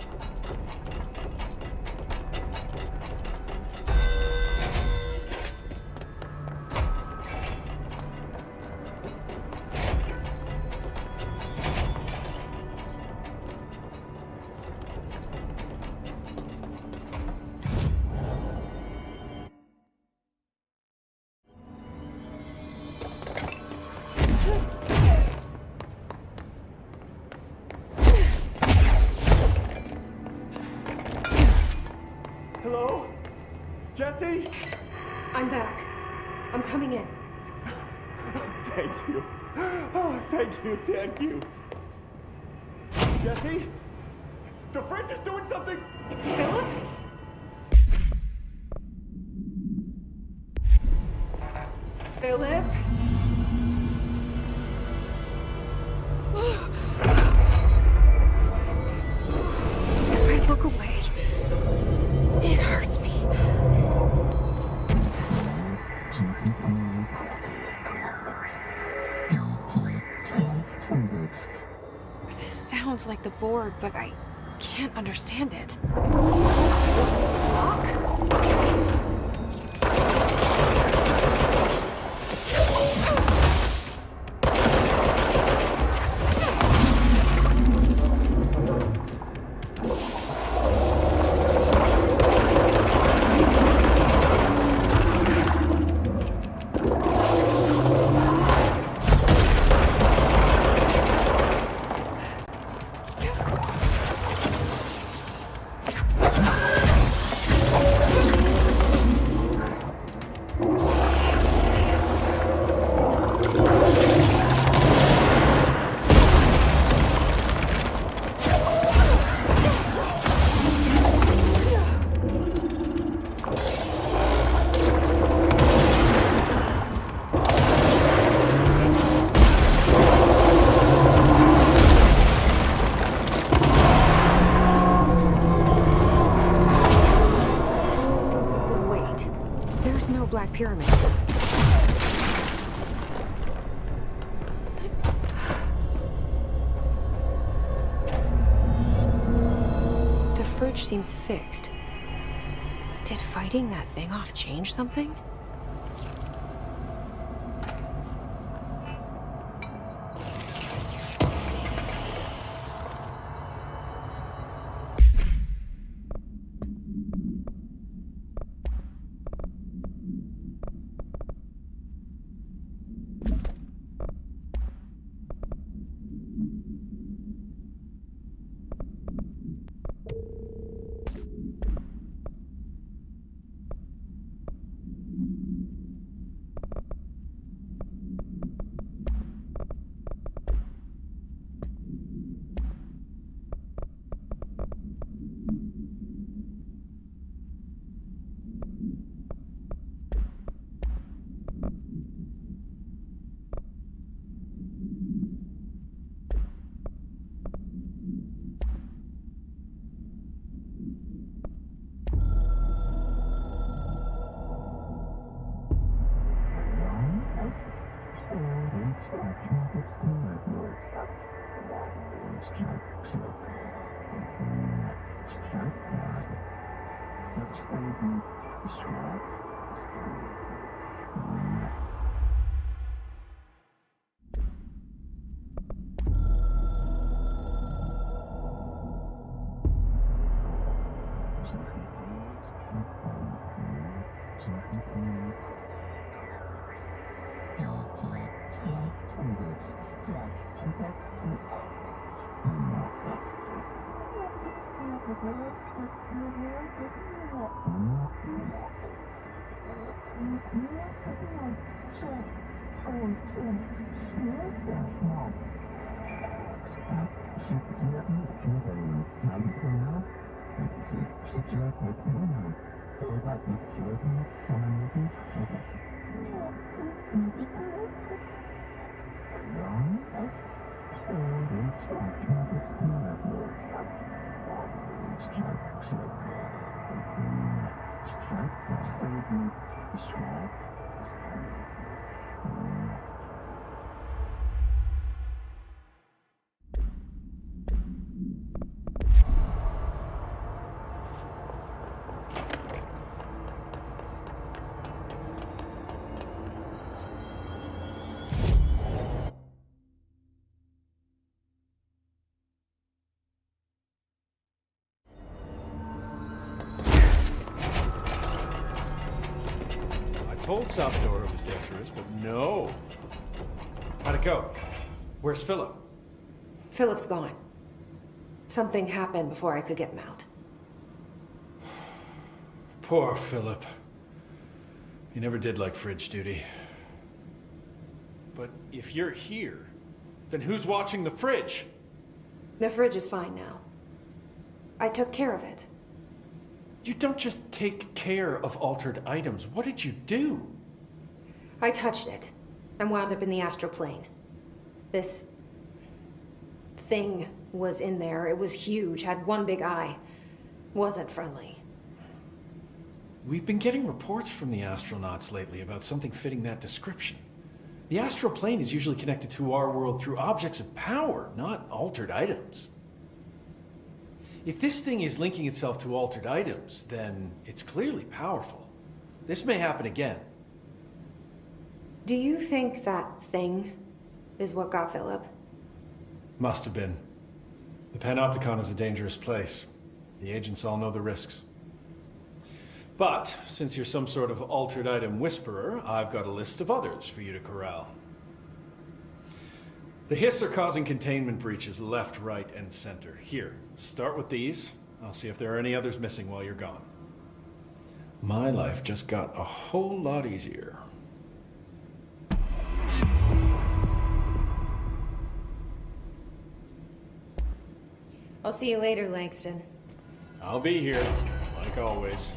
Hello? Jesse? I'm back. I'm coming in. Thank you. Oh, thank you. Jesse? The fridge is doing something! Philip? Philip? If I look away, it hurts me. This sounds like the board, but I can't understand it. Black Pyramid. The fridge seems fixed. Did fighting that thing off change something? Told Salvador it was dangerous, but no. How'd it go? Where's Philip? Philip's gone. Something happened before I could get him out. Poor Philip. He never did like fridge duty. But if you're here, then who's watching the fridge? The fridge is fine now. I took care of it. You don't just take care of altered items. What did you do? I touched it and wound up in the astral plane. This thing was in there. It was huge, had one big eye. Wasn't friendly. We've been getting reports from the astronauts lately about something fitting that description. The astral plane is usually connected to our world through objects of power, not altered items. If this thing is linking itself to altered items, then it's clearly powerful. This may happen again. Do you think that thing is what got Philip? Must have been. The Panopticon is a dangerous place. The agents all know the risks. But, since you're some sort of altered item whisperer, I've got a list of others for you to corral. The Hiss are causing containment breaches left, right, and center. Here, start with these. I'll see if there are any others missing while you're gone. My life just got a whole lot easier. I'll see you later, Langston. I'll be here, like always.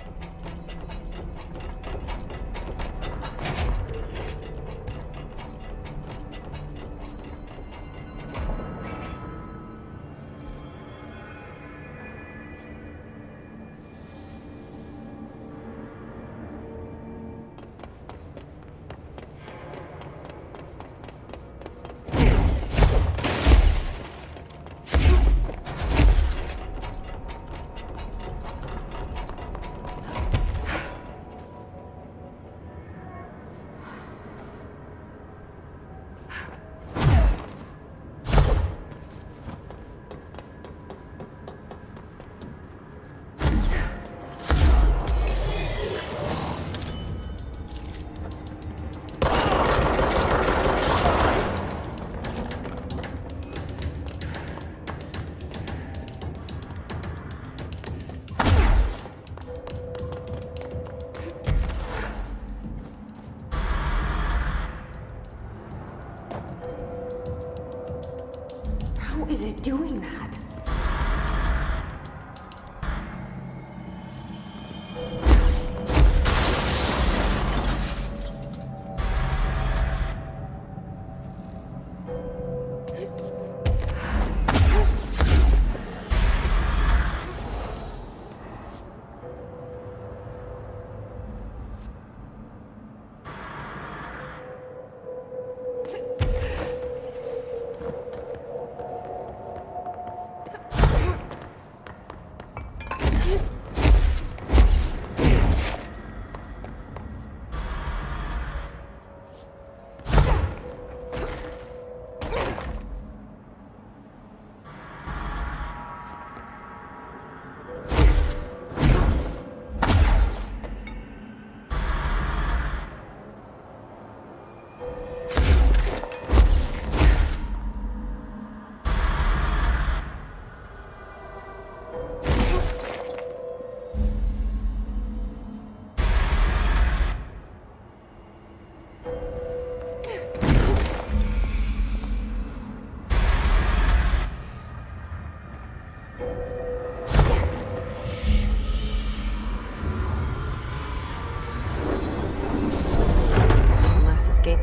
How is it doing that?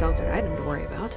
perfect altered item to worry about.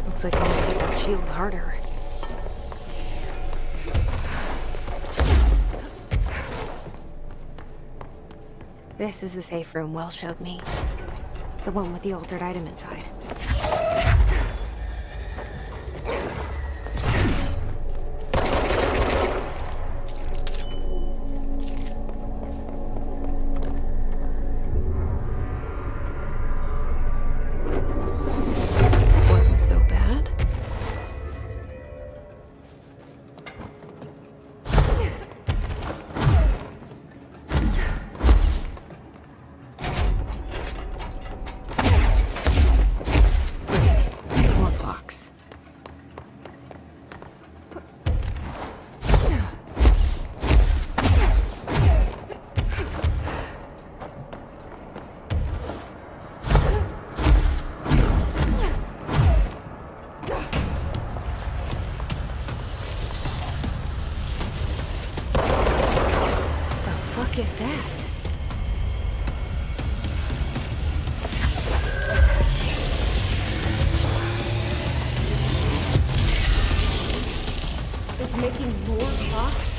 Looks like I need to hit that shield harder. This is the safe room Will showed me. The one with the altered item inside. Wasn't so bad. More clocks. The fuck is that? It's making more clocks?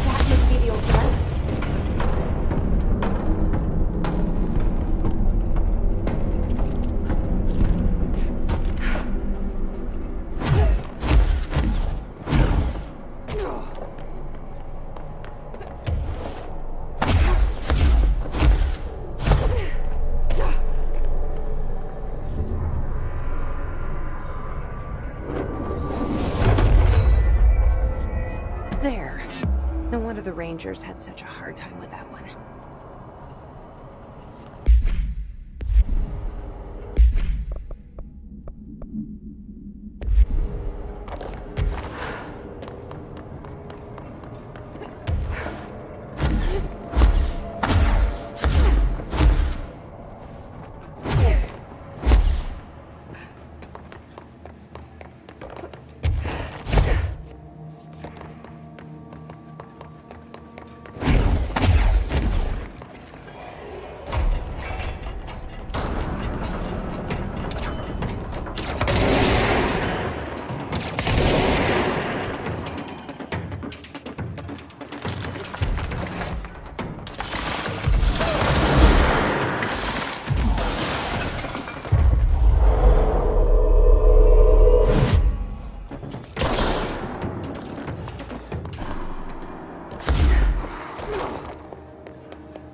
That must be the old item. the Rangers had such a hard time with that one.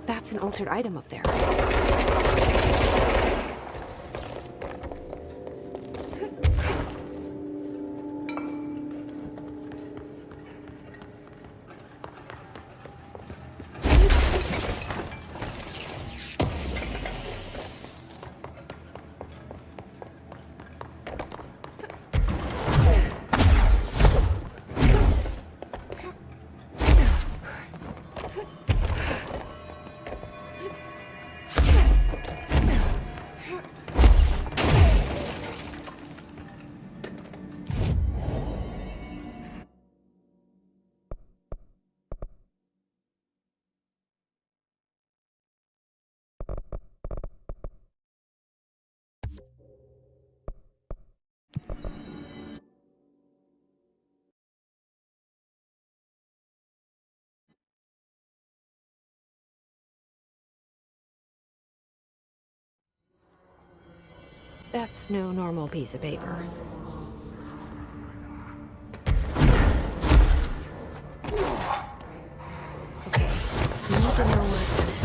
That's an altered item up there. That's no normal piece of paper. Okay, you need to know what's in it.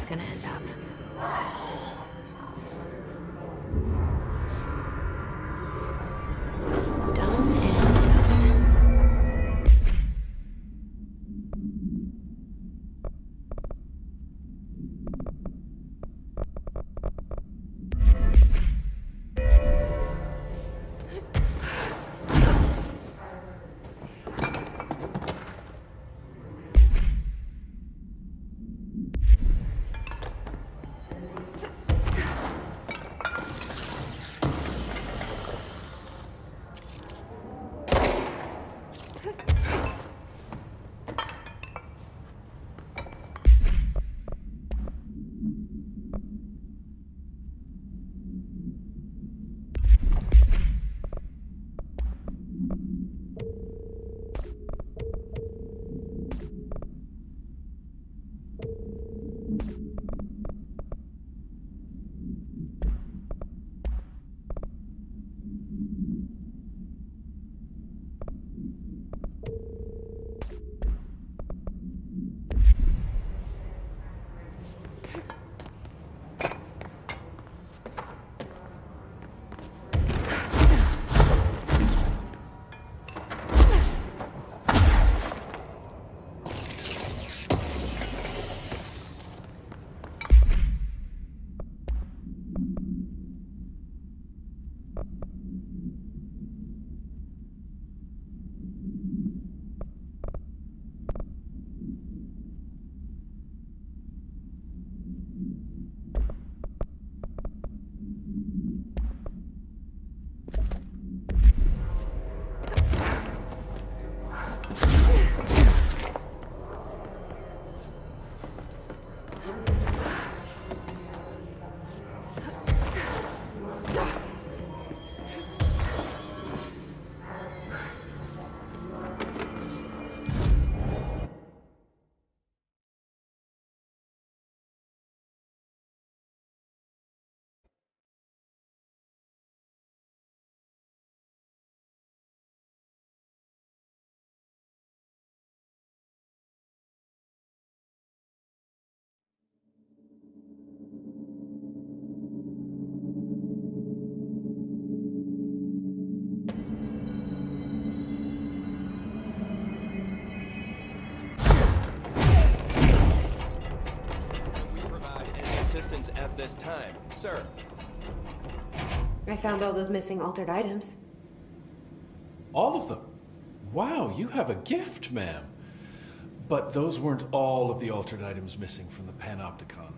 it's gonna end up. Done and assistance at this time, sir. I found all those missing altered items. All of them? Wow, you have a gift, ma'am. But those weren't all of the altered items missing from the Panopticon.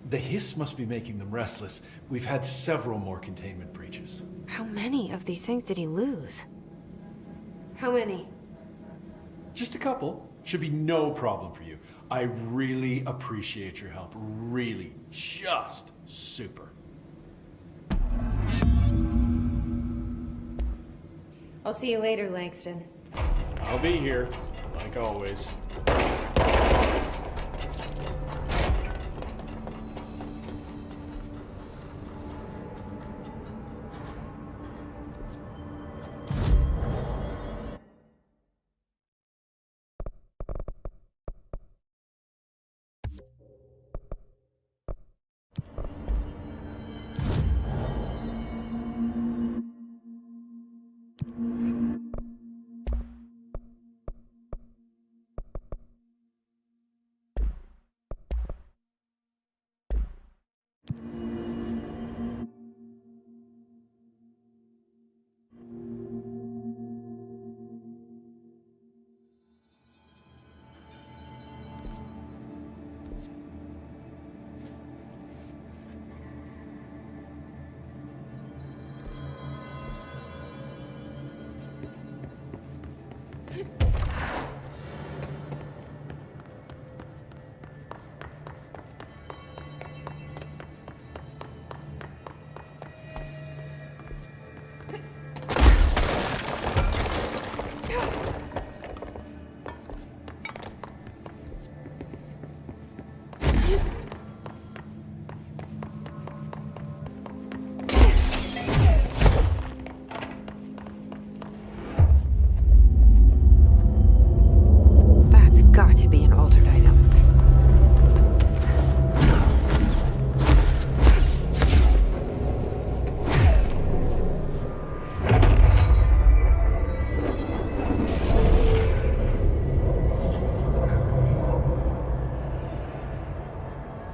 The hiss must be making them restless. We've had several more containment breaches. How many of these things did he lose? How many? Just a couple. Should be no problem for you. I really appreciate your help. Really. Just super. I'll see you later, Langston. I'll be here, like always.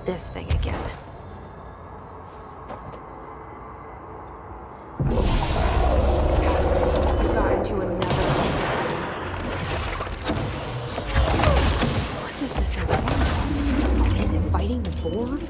this thing again. We got into another. What does this thing want? Is it fighting the board?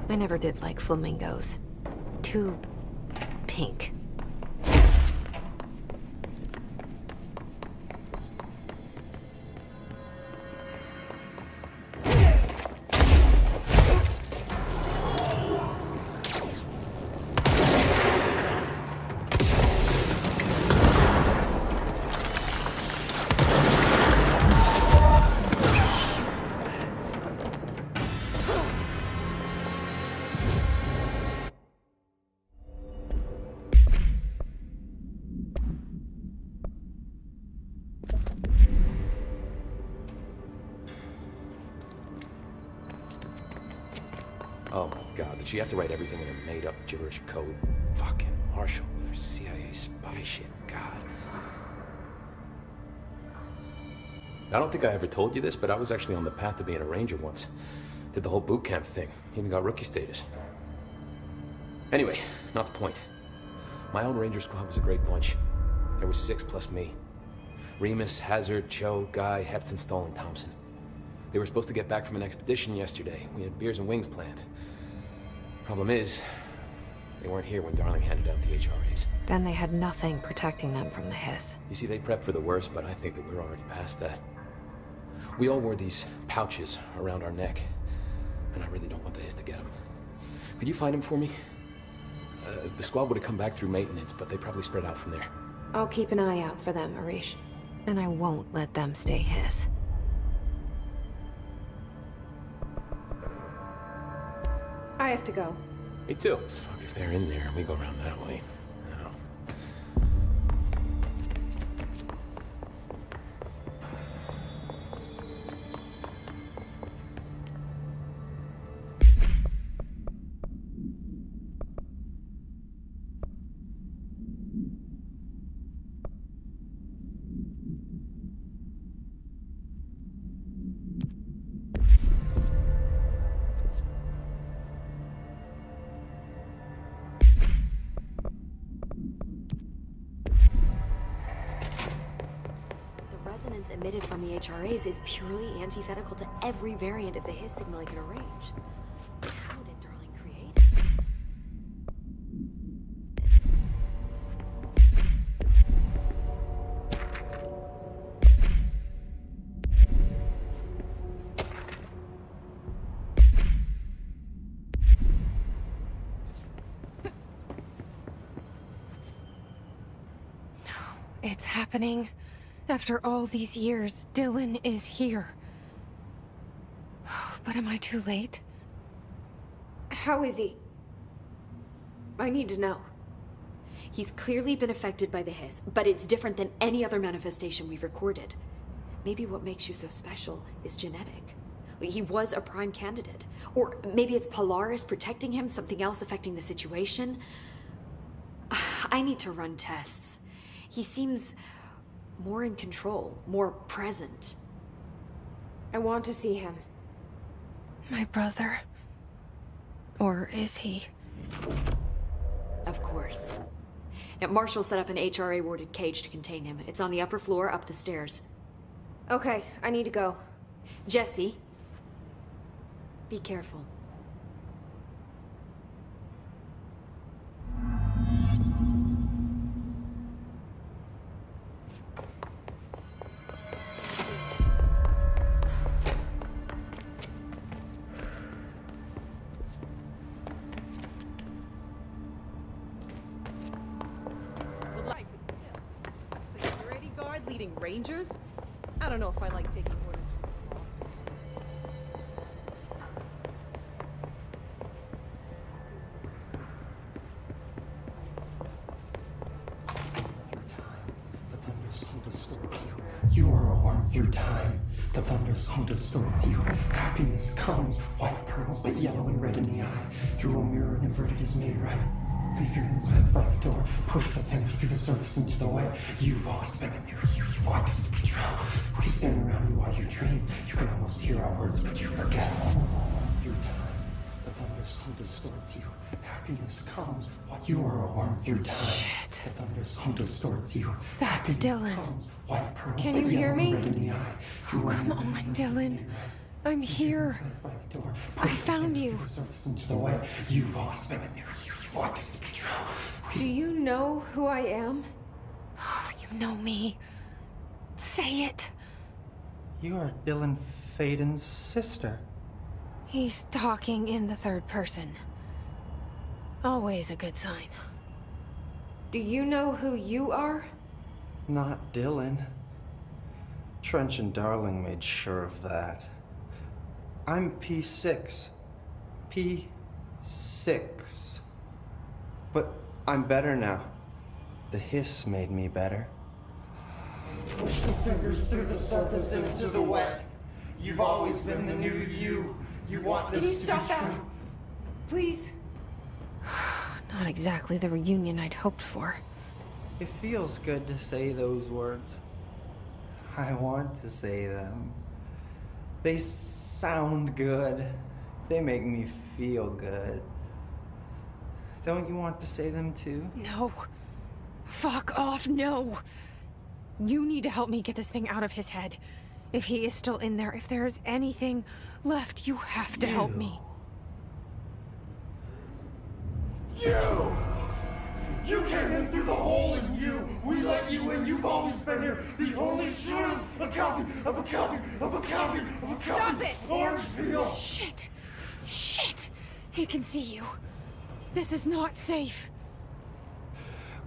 I never did like flamingos. Too pink. Oh my god, did she have to write everything in a made-up gibberish code? Fucking Marshall with her CIA spy shit, god. I don't think I ever told you this, but I was actually on the path to being a ranger once. Did the whole boot camp thing, even got rookie status. Anyway, not the point. My own ranger squad was a great bunch. There were 6 plus me. Remus, Hazard, Cho, Guy, Hepton, Stoll, and Thompson. They were supposed to get back from an expedition yesterday. We had beers and wings planned. Problem is, they weren't here when Darling handed out the HRAs. Then they had nothing protecting them from the hiss. You see, they prepped for the worst, but I think that we're already past that. We all wore these pouches around our neck, and I really don't want the hiss to get them. Could you find them for me? The squad would have come back through maintenance, but they probably spread out from there. I'll keep an eye out for them, Arish. And I won't let them stay hiss. I have to go. Me too. Fuck, if they're in there, we go around that way. No. Resonance emitted from the HRAs is purely antithetical to every variant of the hiss signal I can arrange. How did Darling create it? It's happening. After all these years, Dylan is here. But am I too late? How is he? I need to know. He's clearly been affected by the hiss, but it's different than any other manifestation we've recorded. Maybe what makes you so special is genetic. He was a prime candidate. Or maybe it's Polaris protecting him, something else affecting the situation. I need to run tests. He seems more in control, more present. I want to see him. My brother? Or is he? Of course. Now, Marshall set up an HRA-warded cage to contain him. It's on the upper floor, up the stairs. Okay, I need to go. Jesse, be careful. Security guard leading rangers? I don't know if I like taking orders from The thunderstorm distorts you. You are a worm through time. The thunderstorm distorts you. Happiness comes, white pearls, but yellow and red in the eye. Through a mirror inverted is made right. Leave your insides by the door. Push the fingers through the surface into the wet. You've always been a near you. You want this to be true. We stand around you while you dream. You can almost hear our words, but you forget. Through time, the thunderstorm distorts you. Happiness comes. You are a worm through time. Shit. The thunderstorm distorts you. That's Dylan. White pearls, Can you hear me? red in the eye. Oh, come on, Dylan. I'm here. I found you. Into the wet. You've always been a near you. You want this to be true. Do you know who I am? Oh, you know me. Say it. You are Dylan Faden's sister. He's talking in the third person. Always a good sign. Do you know who you are? Not Dylan. Trench and Darling made sure of that. I'm P6. P6. But I'm better now. The hiss made me better. Push the fingers through the surface into the wet. You've always been the new you. You want this Can you to stop be that? true. Please. Not exactly the reunion I'd hoped for. It feels good to say those words. I want to say them. They sound good. They make me feel good. Don't you want to say them too? No. Fuck off, no. You need to help me get this thing out of his head. If he is still in there, if there is anything left, you have to help me. You came in through the hole in you. We let you in. You've always been here. The only truth. A copy of a copy of a copy of a copy. Stop it! Orange peel. Shit. Shit. He can see you. This is not safe.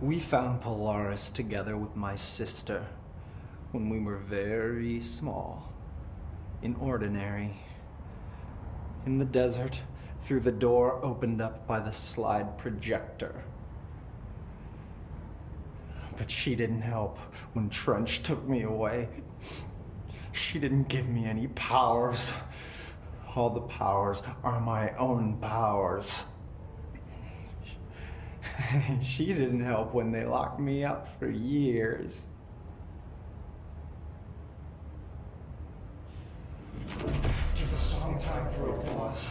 We found Polaris together with my sister when we were very small. In Ordinary. In the desert, through the door opened up by the slide projector. But she didn't help when Trench took me away. She didn't give me any powers. All the powers are my own powers. She didn't help when they locked me up for years. After the song time for applause,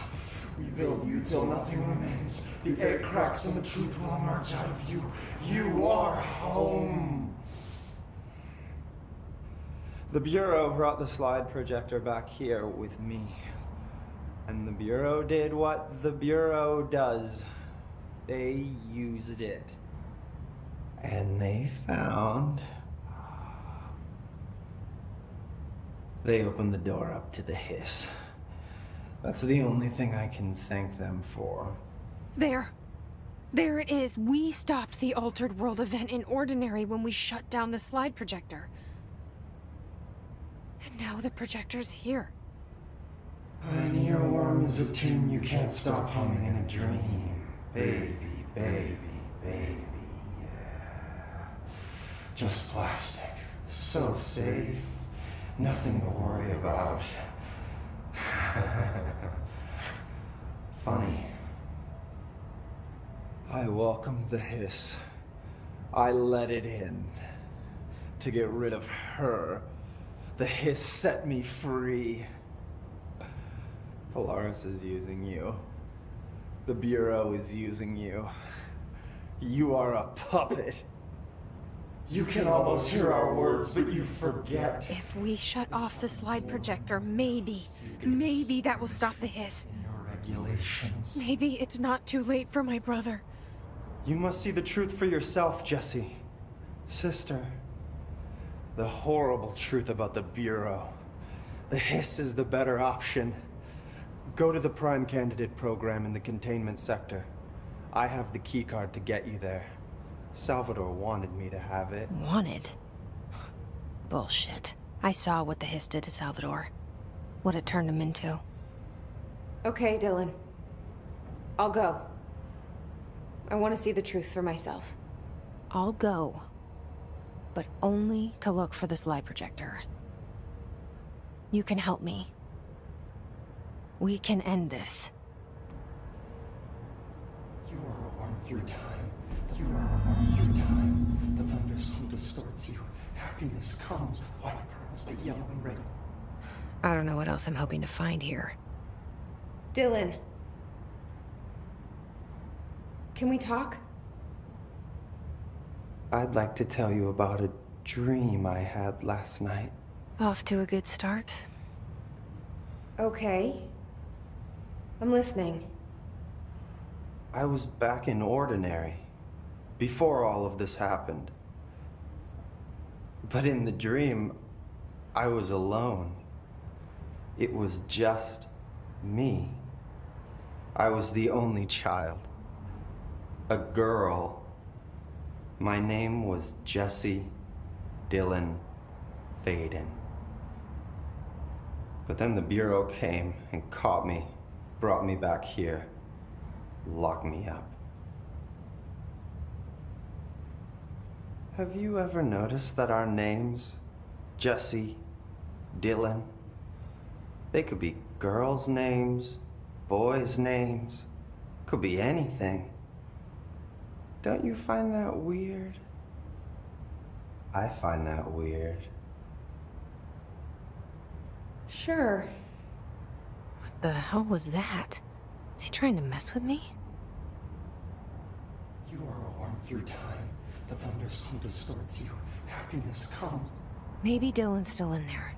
we build you till nothing remains. The air cracks and the truth will emerge out of you. You are home. The Bureau brought the slide projector back here with me. And the Bureau did what the Bureau does. They used it. And they found... They opened the door up to the hiss. That's the only thing I can thank them for. There. There it is. We stopped the Altered World event in Ordinary when we shut down the slide projector. And now the projector's here. An earworm is a tune you can't stop humming in a dream. Baby, baby, baby, yeah. Just plastic. So safe. Nothing to worry about. Funny. I welcomed the hiss. I let it in. To get rid of her. The hiss set me free. Polaris is using you. The Bureau is using you. You are a puppet. You can almost hear our words, but you forget. If we shut off the slide projector, maybe that will stop the hiss. Your regulations. Maybe it's not too late for my brother. You must see the truth for yourself, Jesse. Sister. The horrible truth about the Bureau. The hiss is the better option. Go to the Prime Candidate program in the containment sector. I have the keycard to get you there. Salvador wanted me to have it. Wanted? Bullshit. I saw what the hiss did to Salvador. What it turned him into. Okay, Dylan. I'll go. I want to see the truth for myself. I'll go. But only to look for the slide projector. You can help me. We can end this. You are a worm through time. You are a worm through time. The thunderstorm distorts you. Happiness comes with white pearls, but yellow and red. I don't know what else I'm hoping to find here. Dylan. Can we talk? I'd like to tell you about a dream I had last night. Off to a good start. Okay. I'm listening. I was back in Ordinary, before all of this happened. But in the dream, I was alone. It was just me. I was the only child. A girl. My name was Jesse Dylan Faden. But then the Bureau came and caught me, brought me back here, locked me up. Have you ever noticed that our names, Jesse, Dylan, they could be girls' names, boys' names, could be anything. Don't you find that weird? I find that weird. Sure. What the hell was that? Is he trying to mess with me? You are a worm through time. The thunderstorm distorts you. Happiness comes. Maybe Dylan's still in there.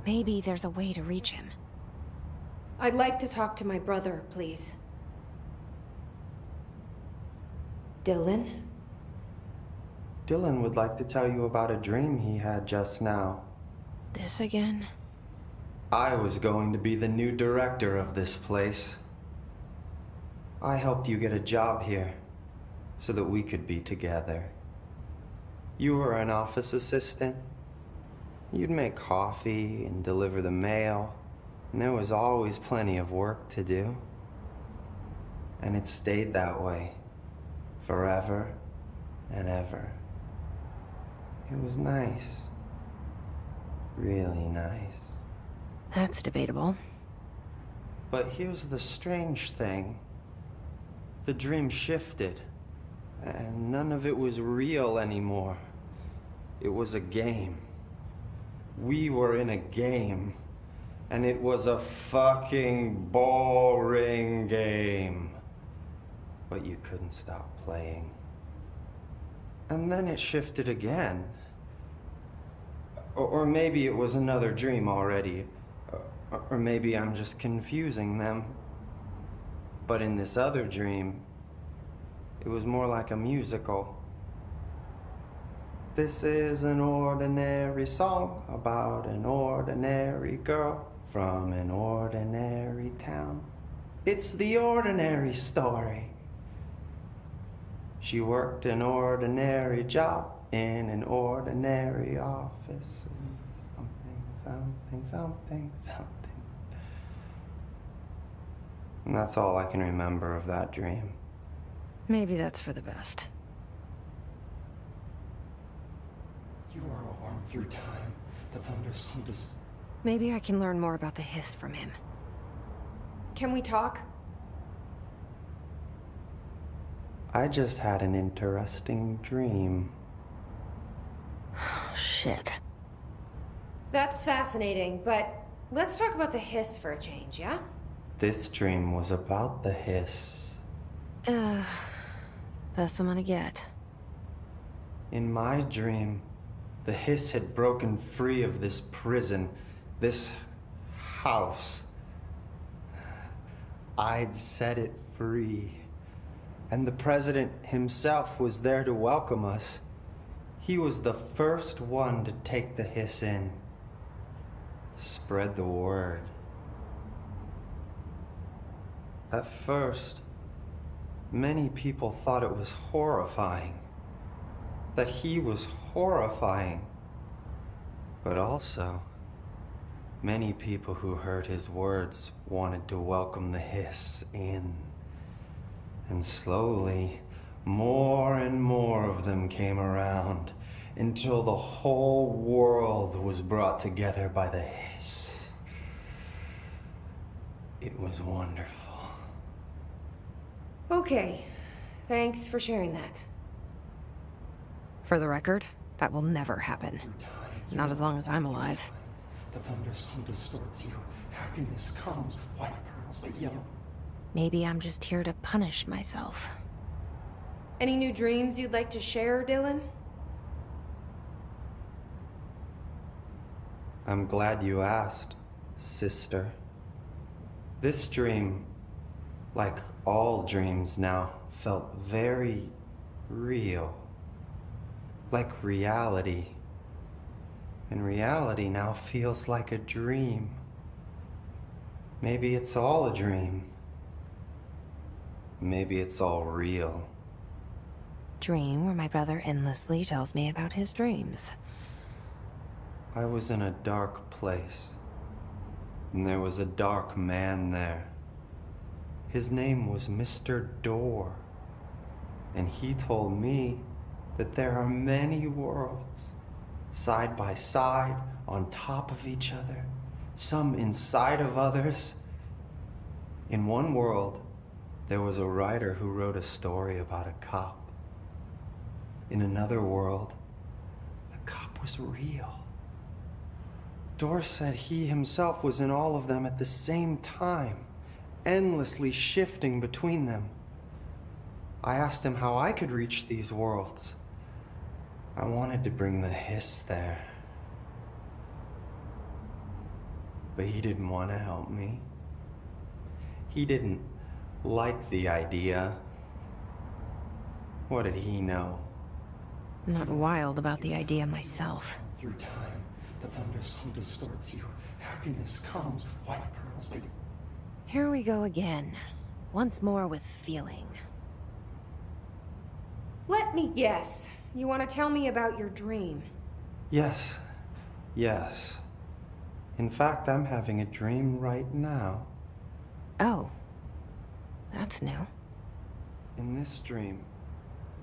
Maybe there's a way to reach him. I'd like to talk to my brother, please. Dylan? Dylan would like to tell you about a dream he had just now. This again? I was going to be the new director of this place. I helped you get a job here, so that we could be together. You were an office assistant. You'd make coffee and deliver the mail, and there was always plenty of work to do. And it stayed that way, forever and ever. It was nice. Really nice. That's debatable. But here's the strange thing. The dream shifted, and none of it was real anymore. It was a game. We were in a game, and it was a fucking boring game. But you couldn't stop playing. And then it shifted again. Or maybe it was another dream already. Or maybe I'm just confusing them. But in this other dream, it was more like a musical. This is an ordinary song about an ordinary girl from an ordinary town. It's the ordinary story. She worked an ordinary job in an ordinary office. And something, something, something, something. And that's all I can remember of that dream. Maybe that's for the best. You are a worm through time. The thunders come to... Maybe I can learn more about the hiss from him. Can we talk? I just had an interesting dream. Shit. That's fascinating, but let's talk about the hiss for a change, yeah? This dream was about the hiss. Best I'm gonna get. In my dream, the hiss had broken free of this prison, this house. I'd set it free. And the president himself was there to welcome us. He was the first one to take the hiss in. Spread the word. At first, many people thought it was horrifying. That he was horrifying. But also, many people who heard his words wanted to welcome the hiss in. And slowly, more and more of them came around until the whole world was brought together by the hiss. It was wonderful. Okay, thanks for sharing that. For the record, that will never happen. Not as long as I'm alive. The thunderstorm distorts you. Happiness comes, white pearls, but yellow. Maybe I'm just here to punish myself. Any new dreams you'd like to share, Dylan? I'm glad you asked, sister. This dream, like all dreams now, felt very real. Like reality. And reality now feels like a dream. Maybe it's all a dream. Maybe it's all real. Dream where my brother endlessly tells me about his dreams. I was in a dark place, and there was a dark man there. His name was Mr. Door, and he told me that there are many worlds, side by side, on top of each other, some inside of others. In one world, there was a writer who wrote a story about a cop. In another world, the cop was real. Door said he himself was in all of them at the same time, endlessly shifting between them. I asked him how I could reach these worlds. I wanted to bring the hiss there. But he didn't want to help me. He didn't like the idea. What did he know? I'm not wild about the idea myself. Through time, the thunderstorm distorts you. Happiness comes, white pearls, but... Here we go again. Once more with feeling. Let me guess. You want to tell me about your dream? Yes. Yes. In fact, I'm having a dream right now. Oh. That's new. In this dream,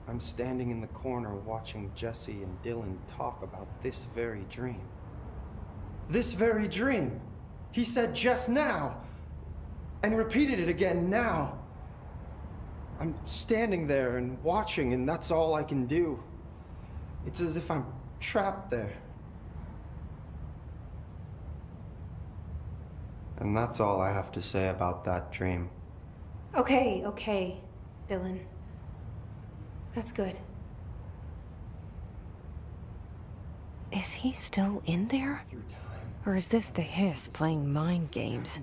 I'm standing in the corner watching Jesse and Dylan talk about this very dream. This very dream! He said just now! And repeated it again now! I'm standing there and watching, and that's all I can do. It's as if I'm trapped there. And that's all I have to say about that dream. Okay, Dylan. That's good. Is he still in there? Or is this the hiss playing mind games?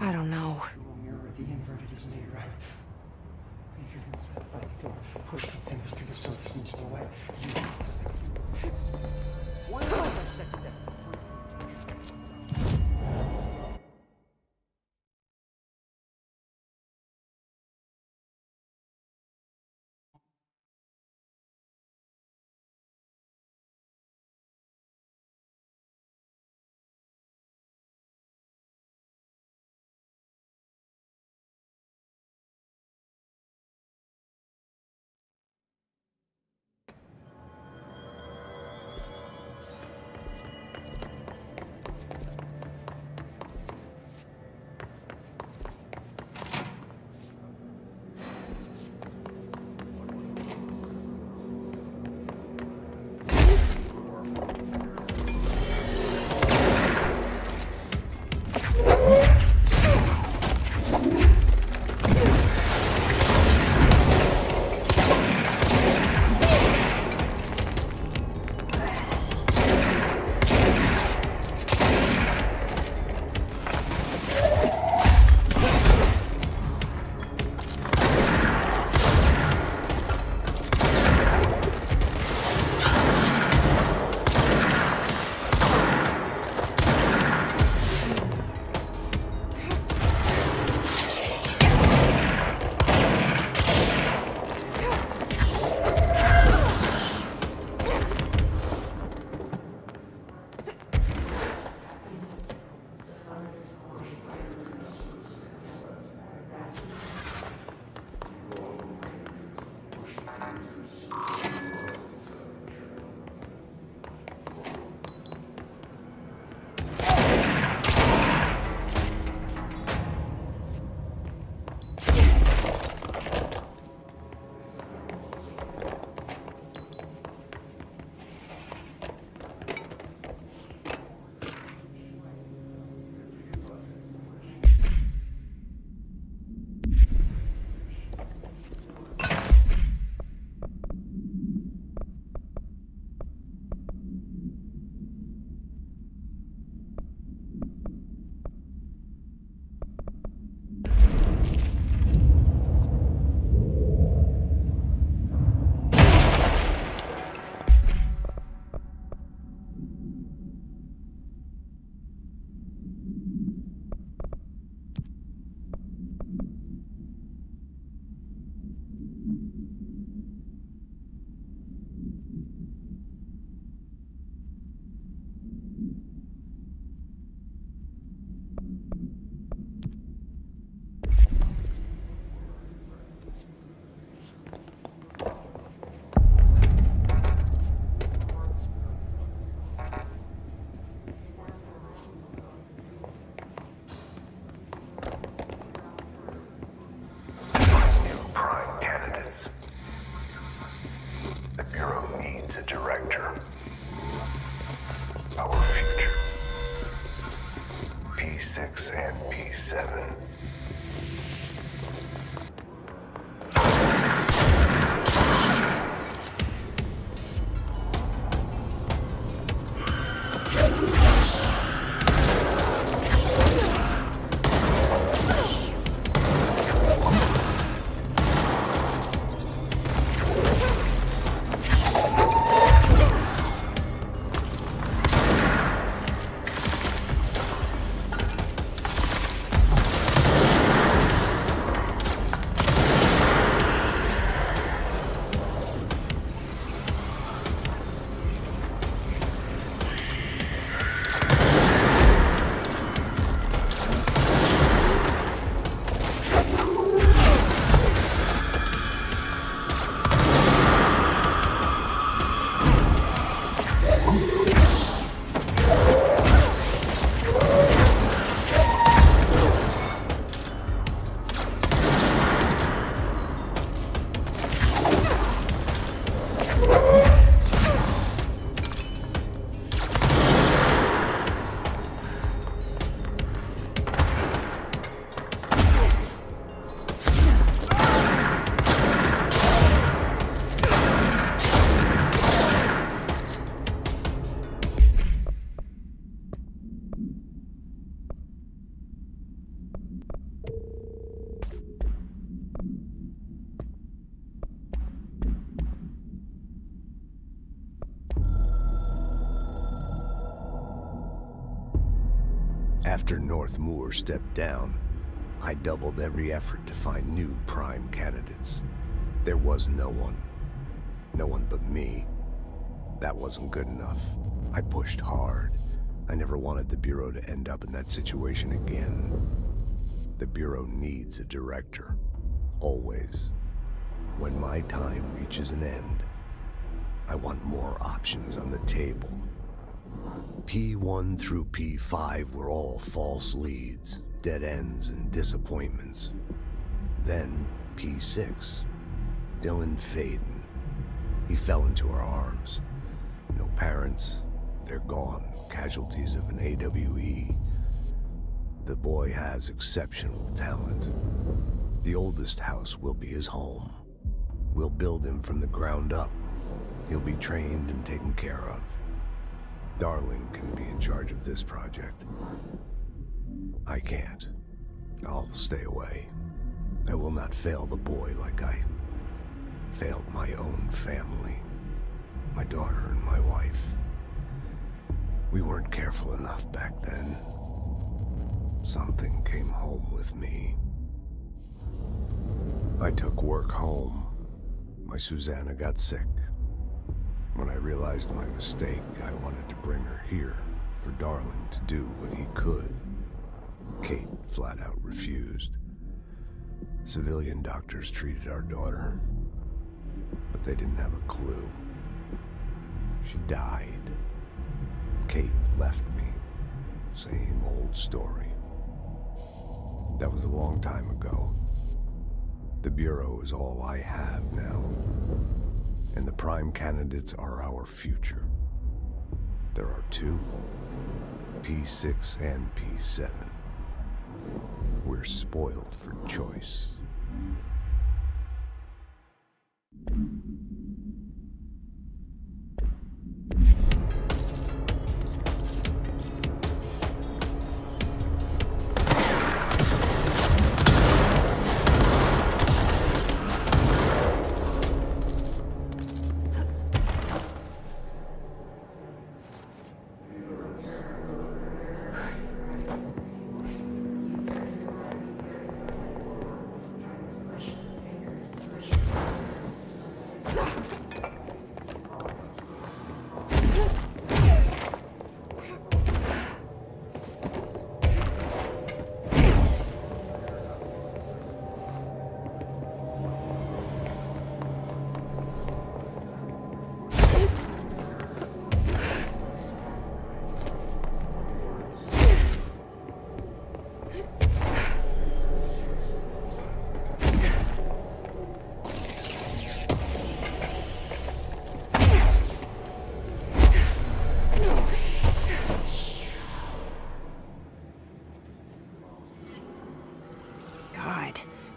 I don't know. The inverted is made right. Leave your inside by the door. Push the fingers through the surface into the web. Why not dissect that? P6 and P7. After North Moore stepped down, I doubled every effort to find new prime candidates. There was no one. No one but me. That wasn't good enough. I pushed hard. I never wanted the Bureau to end up in that situation again. The Bureau needs a director. Always. When my time reaches an end, I want more options on the table. P1 through P5 were all false leads, dead ends, and disappointments. Then P6, Dylan Faden. He fell into our arms. No parents, they're gone, casualties of an AWE. The boy has exceptional talent. The oldest house will be his home. We'll build him from the ground up. He'll be trained and taken care of. Darling can be in charge of this project. I can't. I'll stay away. I will not fail the boy like I failed my own family. My daughter and my wife. We weren't careful enough back then. Something came home with me. I took work home. My Susanna got sick. When I realized my mistake, I wanted to bring her here for Darling to do what he could. Kate flat out refused. Civilian doctors treated our daughter, but they didn't have a clue. She died. Kate left me. Same old story. That was a long time ago. The Bureau is all I have now. And the prime candidates are our future. There are two, P6 and P7. We're spoiled for choice.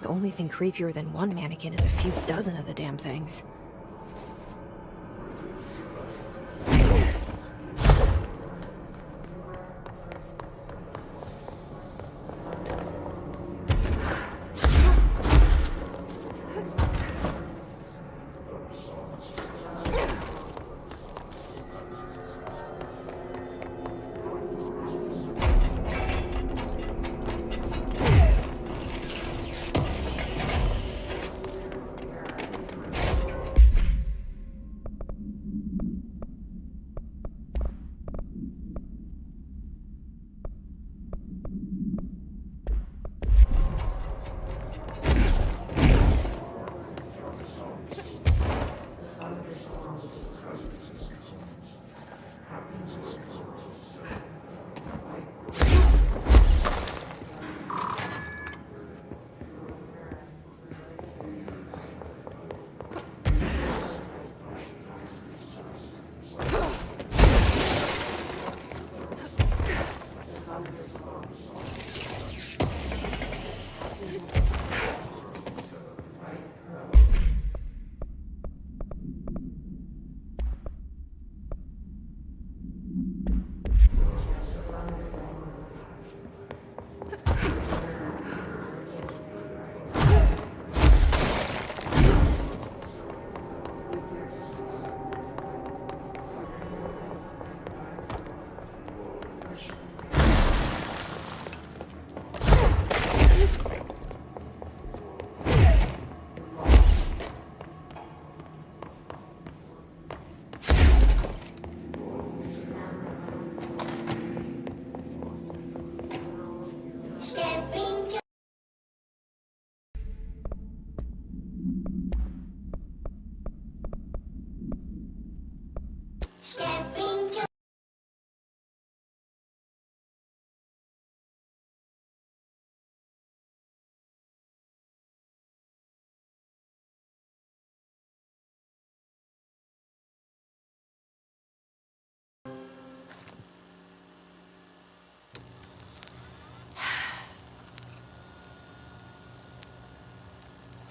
The only thing creepier than one mannequin is a few dozen of the damn things.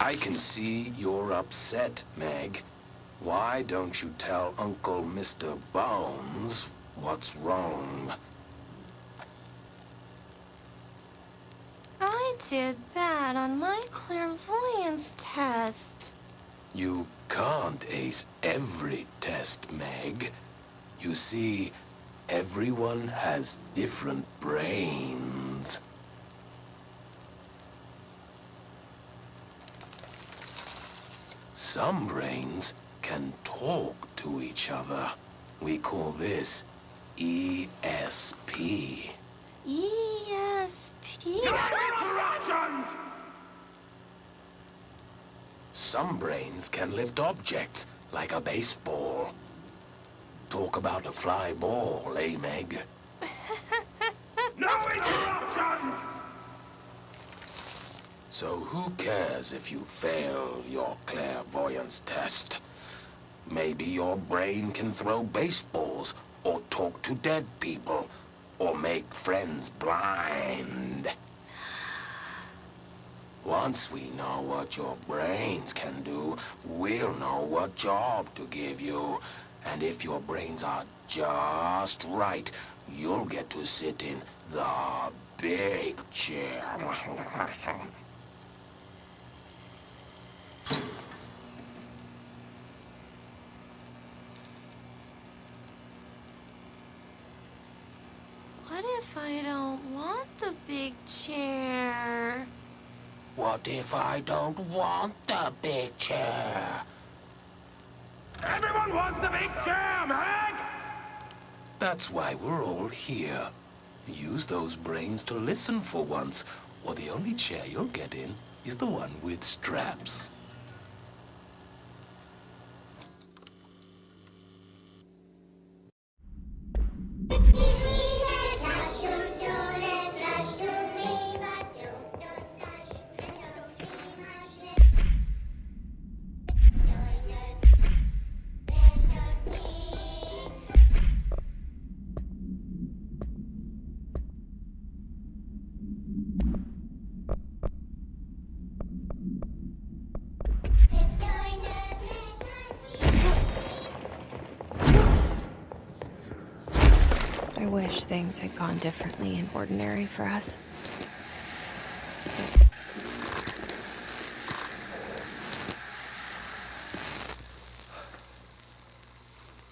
I can see you're upset, Meg. Why don't you tell Uncle Mr. Bones what's wrong? I did bad on my clairvoyance test. You can't ace every test, Meg. You see, everyone has different brains. Some brains can talk to each other. We call this ESP. ESP? Interruptions! Some brains can lift objects, like a baseball. Talk about a fly ball, eh, Meg? No interruptions! So who cares if you fail your clairvoyance test? Maybe your brain can throw baseballs, or talk to dead people, or make friends blind. Once we know what your brains can do, we'll know what job to give you. And if your brains are just right, you'll get to sit in the big chair. What if I don't want the big chair? What if I don't want the big chair? Everyone wants the big chair, Meg! That's why we're all here. Use those brains to listen for once, or the only chair you'll get in is the one with straps. I wish things had gone differently in Ordinary for us.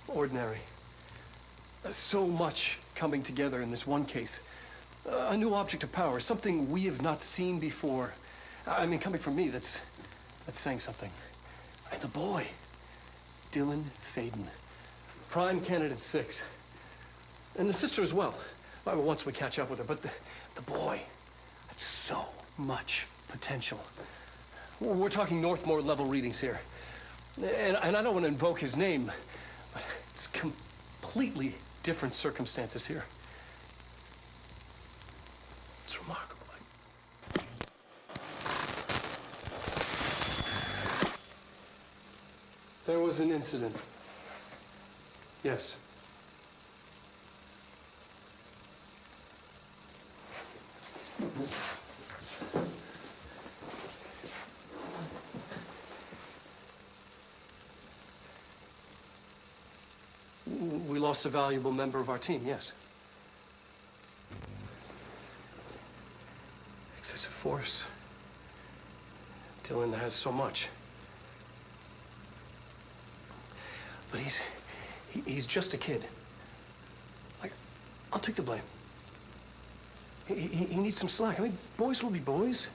Ordinary. So much coming together in this one case. A new object of power, something we have not seen before. I mean, coming from me, that's saying something. And the boy, Dylan Faden, prime candidate 6. And the sister as well. Well, once we catch up with her, but the boy, that's so much potential. We're talking Northmore level readings here. And I don't want to invoke his name, but it's completely different circumstances here. It's remarkable. There was an incident. Yes. We lost a valuable member of our team, yes. Excessive force. Dylan has so much. But he's just a kid. Like, I'll take the blame. He needs some slack. I mean, boys will be boys.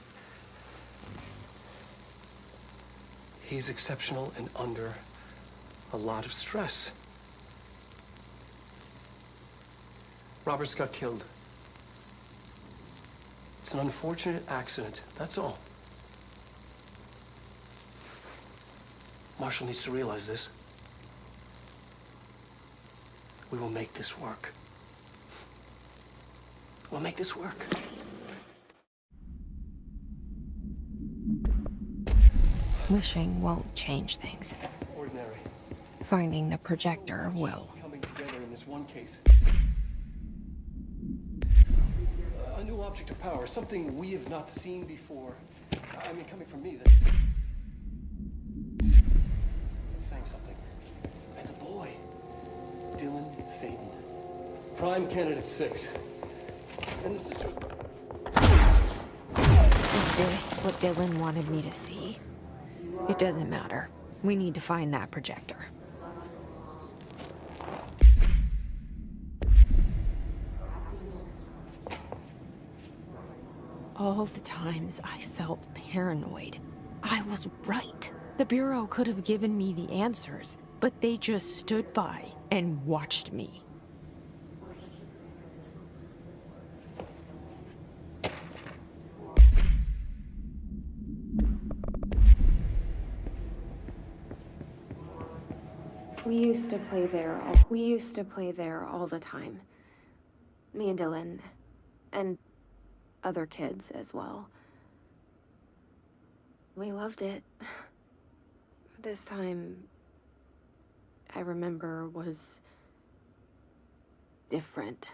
He's exceptional and under a lot of stress. Roberts got killed. It's an unfortunate accident, that's all. Marshall needs to realize this. We will make this work. We'll make this work. Wishing won't change things. Ordinary. Finding the projector will. Coming together in this one case. A new object of power, something we have not seen before. I mean, coming from me, that's saying something. And the boy, Dylan Faden, prime candidate 6. And the sisters. Is this what Dylan wanted me to see? It doesn't matter. We need to find that projector. All the times I felt paranoid, I was right. The Bureau could have given me the answers, but they just stood by and watched me. We used to play there all the time. Me and Dylan, and other kids as well. We loved it. This time, I remember, was different.